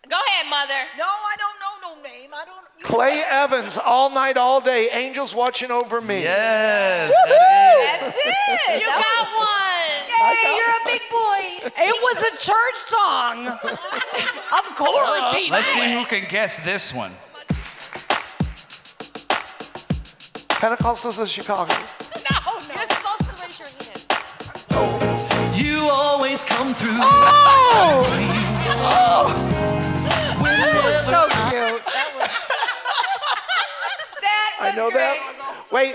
Go ahead, Mother. No, I don't know no name. I don't. Clay Evans, all night, all day. Angels watching over me. Yes, That's it. You got one. Hey, you're a big boy. It was a church song. Of course. He Let's see who can guess this one. Pentecostals of Chicago. No. You're supposed to raise your hand. You always come through. That was so cute. That was I know great. that. Wait,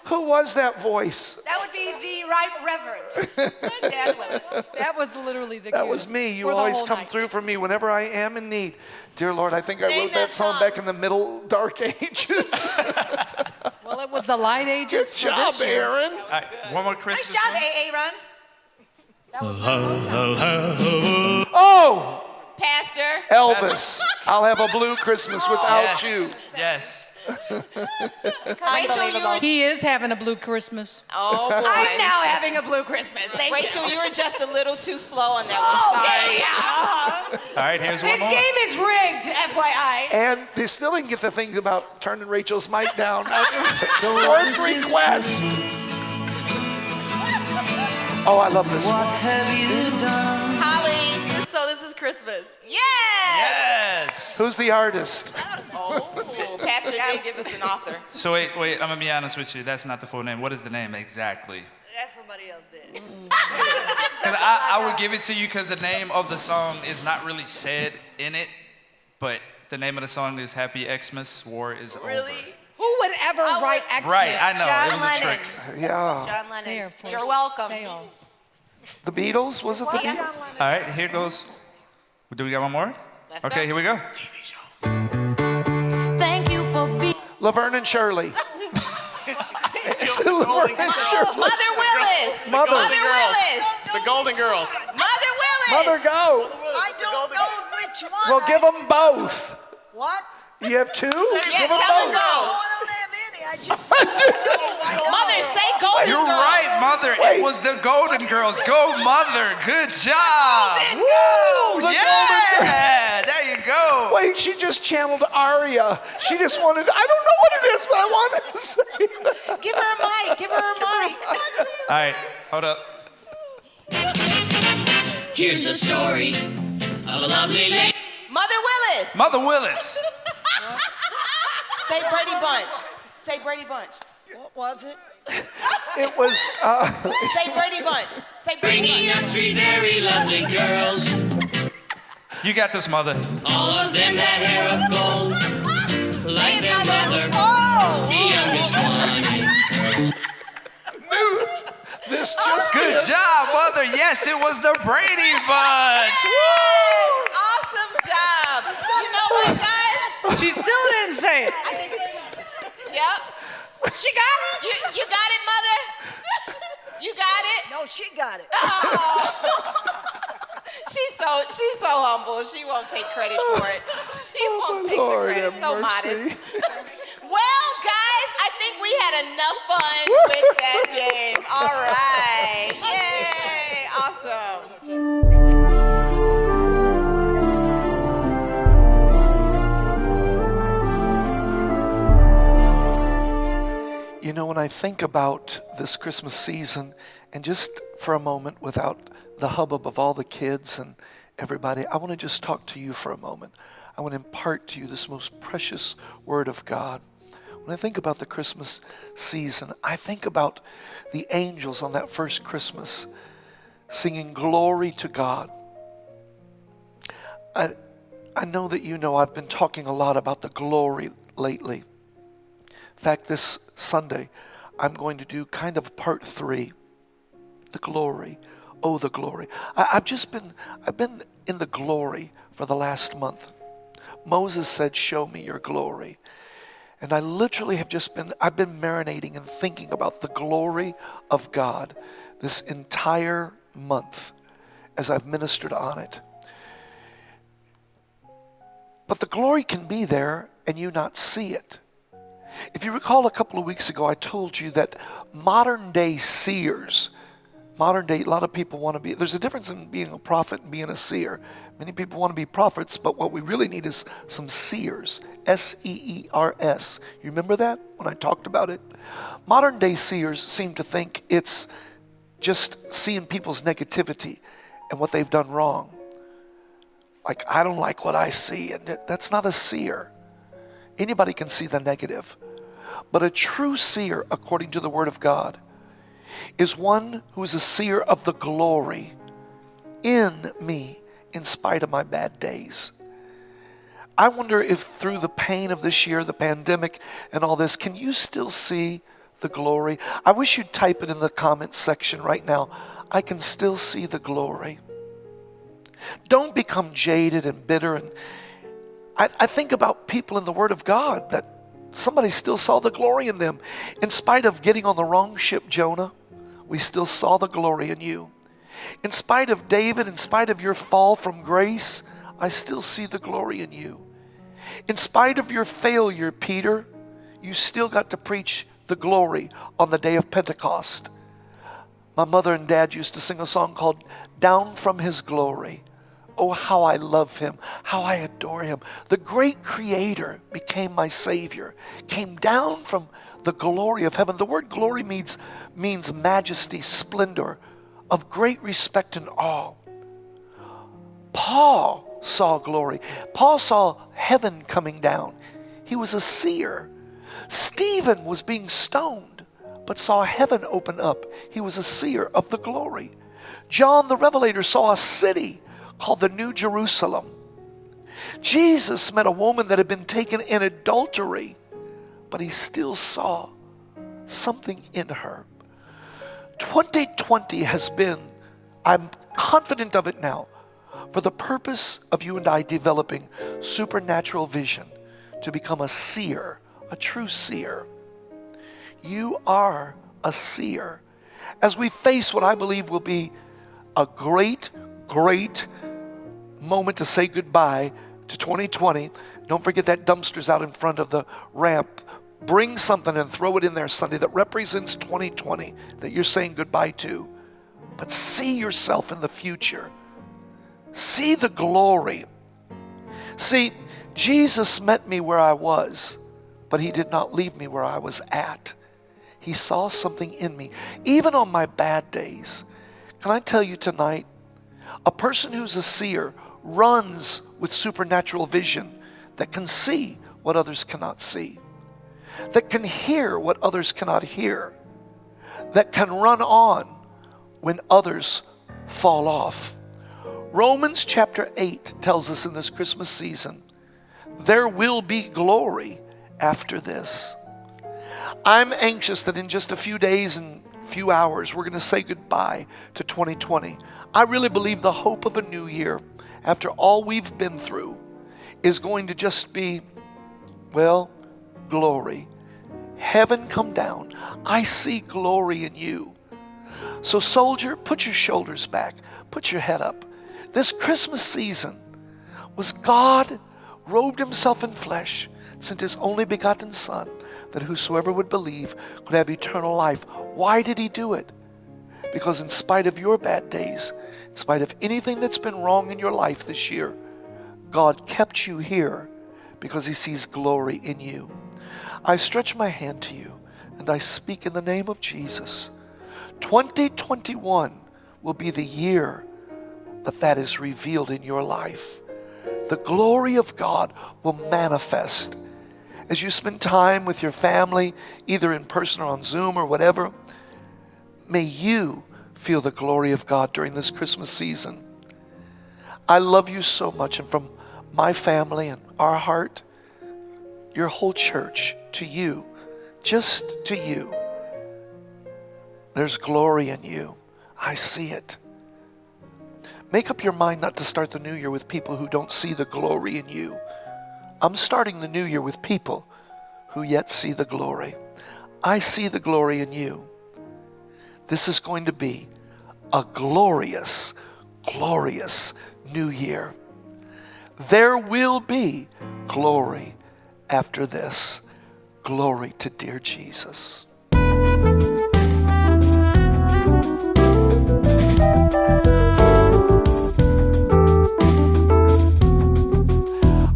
who was that voice? That would be the Right Reverend. Dad Willis. That was literally the That was cutest me. You for the always whole come night. through for me whenever I am in need. Dear Lord, I think I Name wrote that that song song. back in the middle dark ages. Well, it was the light Good ages for job, this year. Aaron. All right, one more Nice Christmas job, one. AA Run. Oh, Pastor. Elvis, I'll have a blue Christmas without Yes. you. Yes. Rachel, you were. He is having a blue Christmas. Oh boy. I'm now having a blue Christmas. Thank Rachel, you. you were just a little too slow on that one. Sorry. Yeah. All right, here's one This more. game is rigged, FYI. And they still didn't get the thing about turning Rachel's mic down. Fourth request. Oh, I love this What one. have you done? Holly, so this is Christmas. Yes. Yes. Who's the artist? Oh, Pastor did give us an author. So wait, I'm gonna be honest with you. That's not the full name. What is the name exactly? That's somebody else did. Because I would give it to you because the name of the song is not really said in it, but the name of the song is Happy Xmas, War is Over. Who would ever write Xmas? Right, I know. John it was Lennon. a trick. Yeah. John Lennon. There for You're welcome. sale. The Beatles? Was it the Yeah. Beatles? All right, here goes. Do we got one more? Let's Okay, go. here we go. Thank you for being. Laverne and Shirley. Is it Laverne and Shirley? Mother Willis. Mother. Mother Willis. The Golden Girls. Mother Willis. Mother, go. I don't know which one. Well, give them both. What? You have two? Yeah, Give them tell them both. both. I don't have any. I just know. Mother, say Golden You're Girls. right, Mother. Wait. It was the Golden Girls. Go, Mother. Good job. Woo! The Yeah, there you go. Wait, she just channeled Aria. She just wanted, I don't know what it is, but I wanted to say that. Give her a mic. Give her a mic. All right, hold up. Here's the story of a lovely lady. Mother Willis. Mother Willis. Say Brady Bunch. Say Brady Bunch. What was it? It was, Say Brady Bunch. Say Brady Bringing Bunch. up three very lovely girls. You got this, Mother. All of them had hair of gold. Like their mother, Oh. the youngest one. this just Good job, Mother. Yes, it was the Brady Bunch. Yes. Awesome job. You know what, guys? She still didn't say it. I think it's. Yep. She got it. You got it, Mother. You got it. No, she got it. She's so humble. She won't take credit for it. She won't take Lord the credit. have So mercy. modest. Well, guys, I think we had enough fun with that game. All right. Yay. Awesome. You know, when I think about this Christmas season, and just for a moment, without the hubbub of all the kids and everybody, I want to just talk to you for a moment. I want to impart to you this most precious word of God. When I think about the Christmas season, I think about the angels on that first Christmas singing glory to God. I know that you know I've been talking a lot about the glory lately. In fact, this Sunday, I'm going to do kind of part 3, the glory. Oh, the glory. I've been in the glory for the last month. Moses said, show me your glory. And I literally I've been marinating and thinking about the glory of God this entire month as I've ministered on it. But the glory can be there and you not see it. If you recall a couple of weeks ago, I told you that modern day seers, a lot of people want to be, there's a difference in being a prophet and being a seer. Many people want to be prophets, but what we really need is some seers, S-E-E-R-S. You remember that when I talked about it? Modern day seers seem to think it's just seeing people's negativity and what they've done wrong. Like, I don't like what I see, and that's not a seer. Anybody can see the negative. But a true seer, according to the Word of God, is one who is a seer of the glory in me in spite of my bad days. I wonder if through the pain of this year, the pandemic and all this, can you still see the glory? I wish you'd type it in the comments section right now. I can still see the glory. Don't become jaded and bitter. And I think about people in the Word of God that somebody still saw the glory in them. In spite of getting on the wrong ship, Jonah, we still saw the glory in you. In spite of David, in spite of your fall from grace, I still see the glory in you. In spite of your failure, Peter, you still got to preach the glory on the day of Pentecost. My mother and dad used to sing a song called Down from His Glory. Oh, how I love Him, how I adore Him. The great Creator became my Savior, came down from the glory of heaven. The word glory means majesty, splendor, of great respect and awe. Paul saw glory. Paul saw heaven coming down. He was a seer. Stephen was being stoned, but saw heaven open up. He was a seer of the glory. John the Revelator saw a city called the New Jerusalem. Jesus met a woman that had been taken in adultery, but he still saw something in her. 2020 has been, I'm confident of it now, for the purpose of you and I developing supernatural vision to become a seer, a true seer. You are a seer. As we face what I believe will be a great moment to say goodbye to 2020. Don't forget that dumpster's out in front of the ramp. Bring something and throw it in there Sunday that represents 2020 that you're saying goodbye to. But see yourself in the future. See the glory. See, Jesus met me where I was, but He did not leave me where I was at. He saw something in me, even on my bad days. Can I tell you tonight, a person who's a seer runs with supernatural vision that can see what others cannot see, that can hear what others cannot hear, that can run on when others fall off. Romans chapter 8 tells us in this Christmas season, there will be glory after this. I'm anxious that in just a few days and few hours, we're going to say goodbye to 2020. I really believe the hope of a new year, after all we've been through, is going to just be, well, glory. Heaven come down. I see glory in you. So soldier, put your shoulders back. Put your head up. This Christmas season was God robed Himself in flesh, sent His only begotten Son, that whosoever would believe could have eternal life. Why did He do it? Because in spite of your bad days, in spite of anything that's been wrong in your life this year, God kept you here because He sees glory in you. I stretch my hand to you and I speak in the name of Jesus. 2021 will be the year that is revealed in your life. The glory of God will manifest as you spend time with your family, either in person or on Zoom or whatever. May you feel the glory of God during this Christmas season. I love you so much, and from my family and our heart, your whole church, to you, just to you, there's glory in you. I see it. Make up your mind not to start the new year with people who don't see the glory in you. I'm starting the new year with people who yet see the glory. I see the glory in you. This is going to be a glorious, glorious new year. There will be glory after this. Glory to dear Jesus.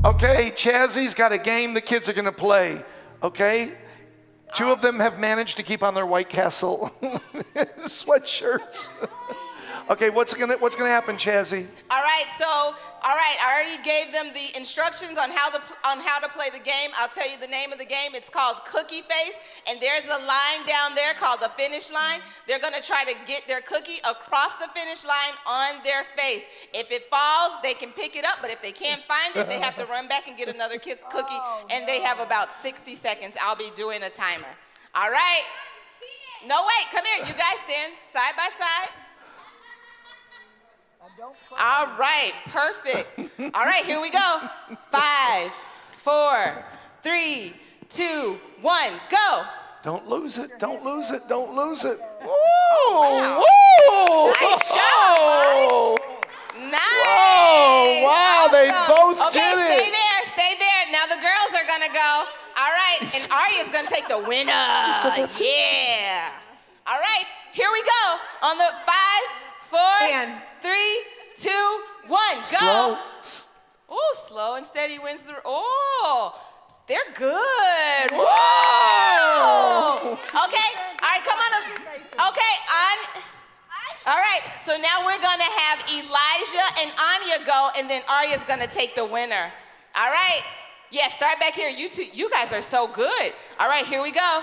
Okay, Chazzy's got a game the kids are going to play. Okay? Two of them have managed to keep on their White Castle sweatshirts. Okay, what's gonna happen, Chazzy? All right, I already gave them the instructions on how to play the game. I'll tell you the name of the game. It's called Cookie Face, and there's a line down there called the finish line. They're gonna try to get their cookie across the finish line on their face. If it falls, they can pick it up, but if they can't find it, they have to run back and get another cookie, and they have about 60 seconds. I'll be doing a timer. All right? No, wait, come here. You guys stand side by side. All right, perfect. All right, here we go. 5, 4, 3, 2, 1, go. Don't lose it. Don't lose it. Don't lose it. Woo! Wow. Woo! Nice job, Whoa! Nice. Whoa! Wow, they both Okay, did stay it. there, stay there. Now the girls are gonna go. All right, and Arya's gonna take the winner. So that's it. Yeah. All right, here we go. On the 5, 4, And 3, 2, 1, go. Slow. Oh, slow and steady wins the. Oh, they're good. Whoa! Whoa. Okay. All right. Come on. Okay. All right. So now we're gonna have Elijah and Anya go, and then Arya's gonna take the winner. All right. Yeah. Start back here. You two. You guys are so good. All right. Here we go.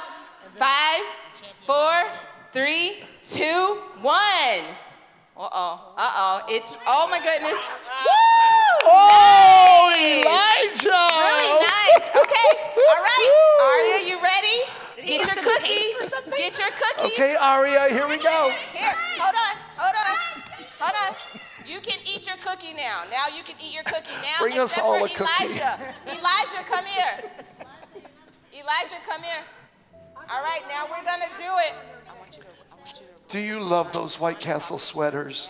5, 4, 3, 2, 1. It's, oh my goodness. Woo! Oh, Nice. Elijah! Really nice. Okay. All right. Arya, you ready? he Get get your some cookie. tape or something? Get your cookie. Okay, Aria, here we go. Here. Hold on. You can eat your cookie now. Now you can eat your cookie now. Bring us except all for a cookie. Elijah, come here. Elijah, come here. All right, now we're gonna do it. Do you love those White Castle sweaters?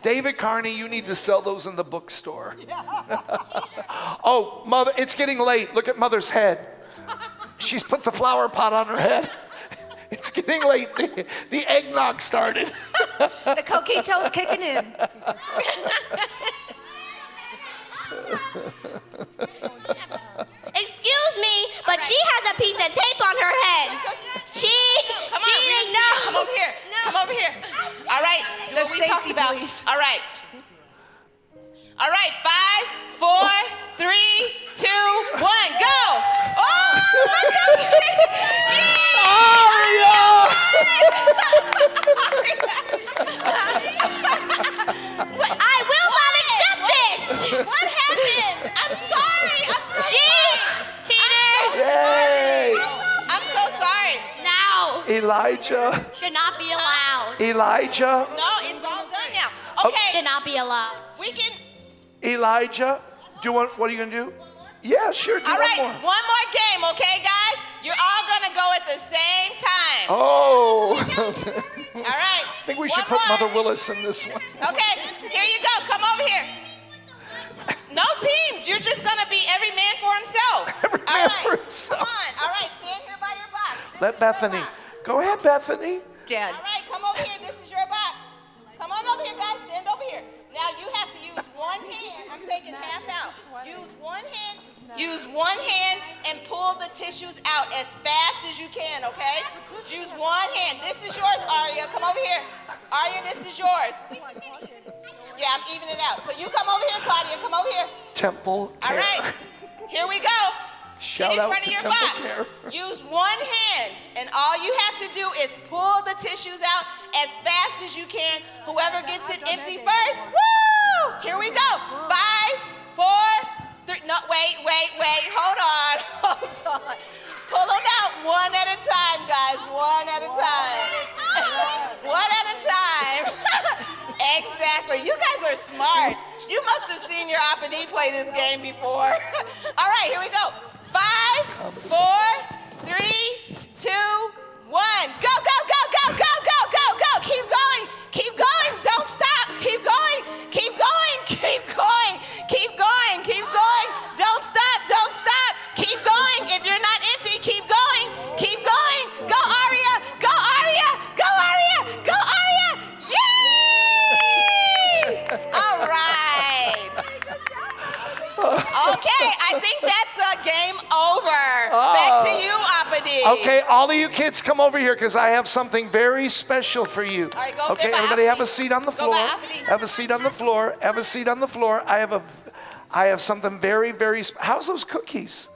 David Carney, you need to sell those in the bookstore. Oh, Mother, it's getting late. Look at Mother's head. She's put the flower pot on her head. It's getting late. The eggnog started. the coquito's kicking in. Excuse me, but she has a piece of tape on her head. She didn't know. Come over here. Come over here. All right. Do The what we talked safety about. police. All right. All right. 5, 4, 3, 2, 1, go. Oh, my I will not accept this. What happened? I'm sorry. Cheaters. Yay! I'm so sorry. No. Elijah. Should not be allowed. Elijah. No, it's all done now. Okay. Should not be allowed. We can. Elijah. What are you going to do? Yeah, sure. Do All right. one more. One more game, okay, guys? You're all going to go at the same time. Oh. All right. I think we should put Mother Willis in this one. Okay, here you go. Come over here. No teams. You're just going to be every man for himself. Every All man right. for himself. Come on. All right, stand here by your box. Let Bethany. Go ahead, Bethany. Dad. All right, come over here. This is your box. Come on over here, guys. Stand over here. Now you have to use one hand. I'm taking half out. Use one hand. Use one hand and pull the tissues out as fast as you can, okay? Use one hand. This is yours, Aria. Come over here. Aria, this is yours. Yeah, I'm evening it out. So you come over here, Claudia. Come over here. Temple All Care. right. Here we go. Shout Get in out front to of your Temple box. Care. Use one hand, and all you have to do is pull the tissues out as fast as you can. Whoever gets it empty first, woo! Here we go. 5, 4, 3. No, wait. Hold on. Pull them out one at a time, guys. One at a time. One at a time. Exactly. You guys are smart. You must have seen your Apadi play this game before. All right, here we go. 5, 4, 3, 2, 1. Go. Keep going. Don't stop. Keep going. Don't stop. Keep going. If you're not empty, keep going. Go, Aria. Yay! All right. Okay, I think that's a game over. Back to you, Apadi. Okay, all of you kids come over here because I have something very special for you. All right, go okay, there by everybody have a Apadi. seat on the Go floor. by Apadi. Have a seat on the floor. Have a seat on the floor. I have something very, very how's those cookies?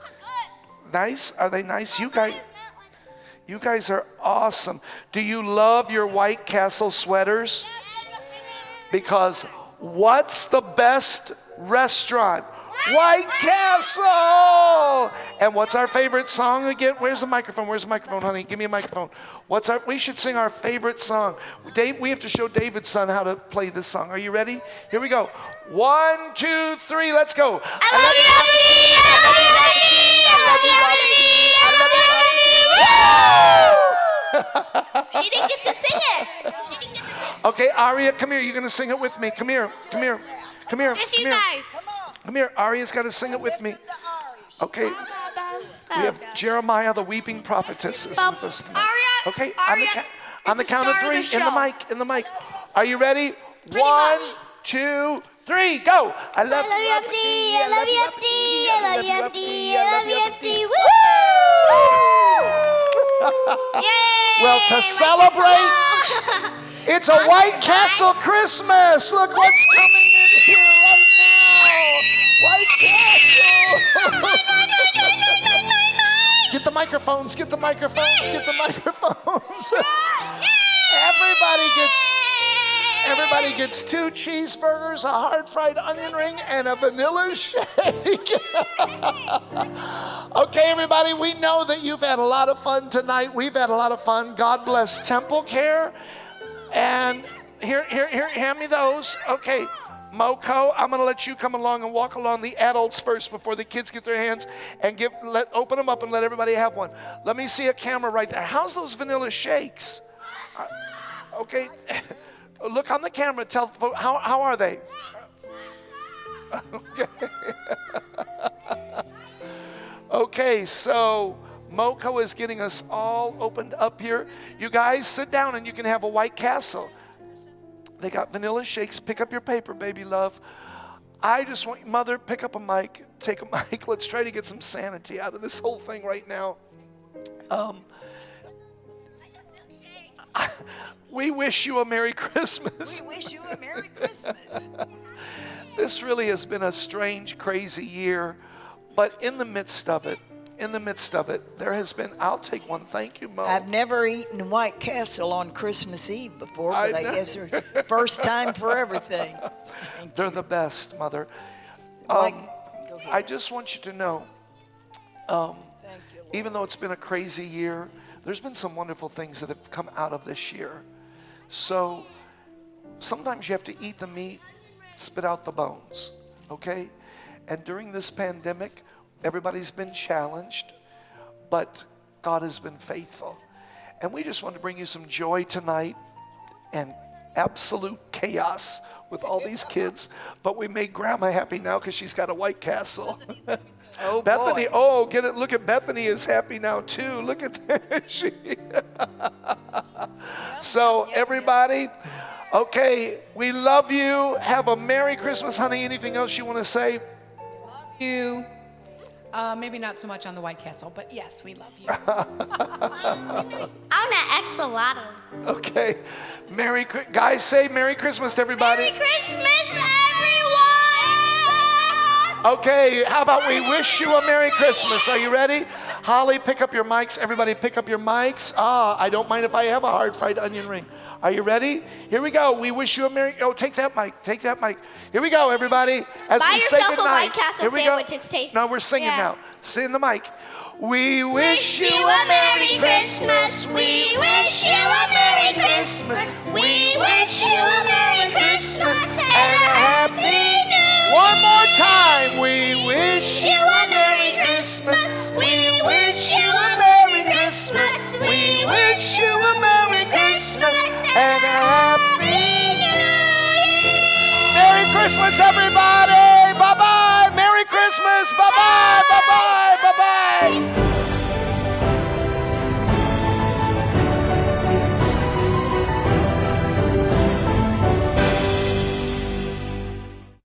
Nice? Are they nice? You guys are awesome. Do you love your White Castle sweaters? Because what's the best restaurant? White Castle. And what's our favorite song again? Where's the microphone? Where's the microphone, honey? Give me a microphone. We should sing our favorite song. Dave, we have to show David's son how to play this song. Are you ready? Here we go. 1, 2, 3, let's go. I love you, She didn't get to sing it. Okay, Aria, come here. You're going to sing it with me. Come here. Come here. Come here. Just Come you here. guys. Come here. Aria's got to sing it with me. Okay. We have Jeremiah, the weeping prophetess, is with us tonight. Okay, on the count of 3, in the mic. Are you ready? 1, 2, 3, go. I love you, Uppity. I love you, Uppity. I love you, Uppity. I love you, Uppity. Well, to celebrate, it's a White Castle Christmas. Look what's coming in here right now. White Castle. Get the microphones, get the microphones, get the microphones. Everybody gets 2 cheeseburgers, a hard fried onion ring, and a vanilla shake. Okay, everybody, we know that you've had a lot of fun tonight. We've had a lot of fun. God bless Temple Care. And here, hand me those. Okay. Moko, I'm going to let you come along and walk along the adults first before the kids get their hands and open them up and let everybody have one. Let me see a camera right there. How's those vanilla shakes? Okay. Look on the camera. Tell how are they? Okay. Okay, so Moko is getting us all opened up here. You guys sit down and you can have a White Castle. They got vanilla shakes. Pick up your paper, baby love. I just want Mother, pick up a mic. Take a mic. Let's try to get some sanity out of this whole thing right now. We wish you a Merry Christmas. We wish you a Merry Christmas. This really has been a strange, crazy year. But in the midst of it, there has been, I'll take one. Thank you, Mo. I've never eaten White Castle on Christmas Eve before, but I guess they're first time for everything. They're the best, Mother. I just want you to know, even though it's been a crazy year, there's been some wonderful things that have come out of this year. So sometimes you have to eat the meat, spit out the bones, okay? And during this pandemic, everybody's been challenged, but God has been faithful. And we just want to bring you some joy tonight and absolute chaos with all these kids. But we made Grandma happy now because she's got a White Castle. Oh, Bethany, boy. get it. Look at Bethany is happy now too. Look at that. So everybody, okay, we love you. Have a Merry Christmas, honey. Anything else you want to say? You. Maybe not so much on the White Castle, but yes, we love you. I'm an axolotl. Okay. Guys, say Merry Christmas to everybody. Merry Christmas, everyone! Okay, how about we wish you a Merry Christmas? Are you ready? Holly, pick up your mics. Everybody pick up your mics. I don't mind if I have a hard fried onion ring. Are you ready? Here we go. We wish you a Merry... Oh, take that mic. Take that mic. Here we go, everybody. As Buy we say yourself a goodnight. White Castle Here we sandwich. go. It's tasty. No, we're singing now. Sing the mic. We Wish you a Merry Christmas. We wish you a Merry Christmas. We wish you a Merry Christmas and a Happy New Year. One more time. We wish you a Merry Christmas. We wish you a Merry Christmas. We wish you a Merry Christmas and a Happy New Year. Merry Christmas, everybody.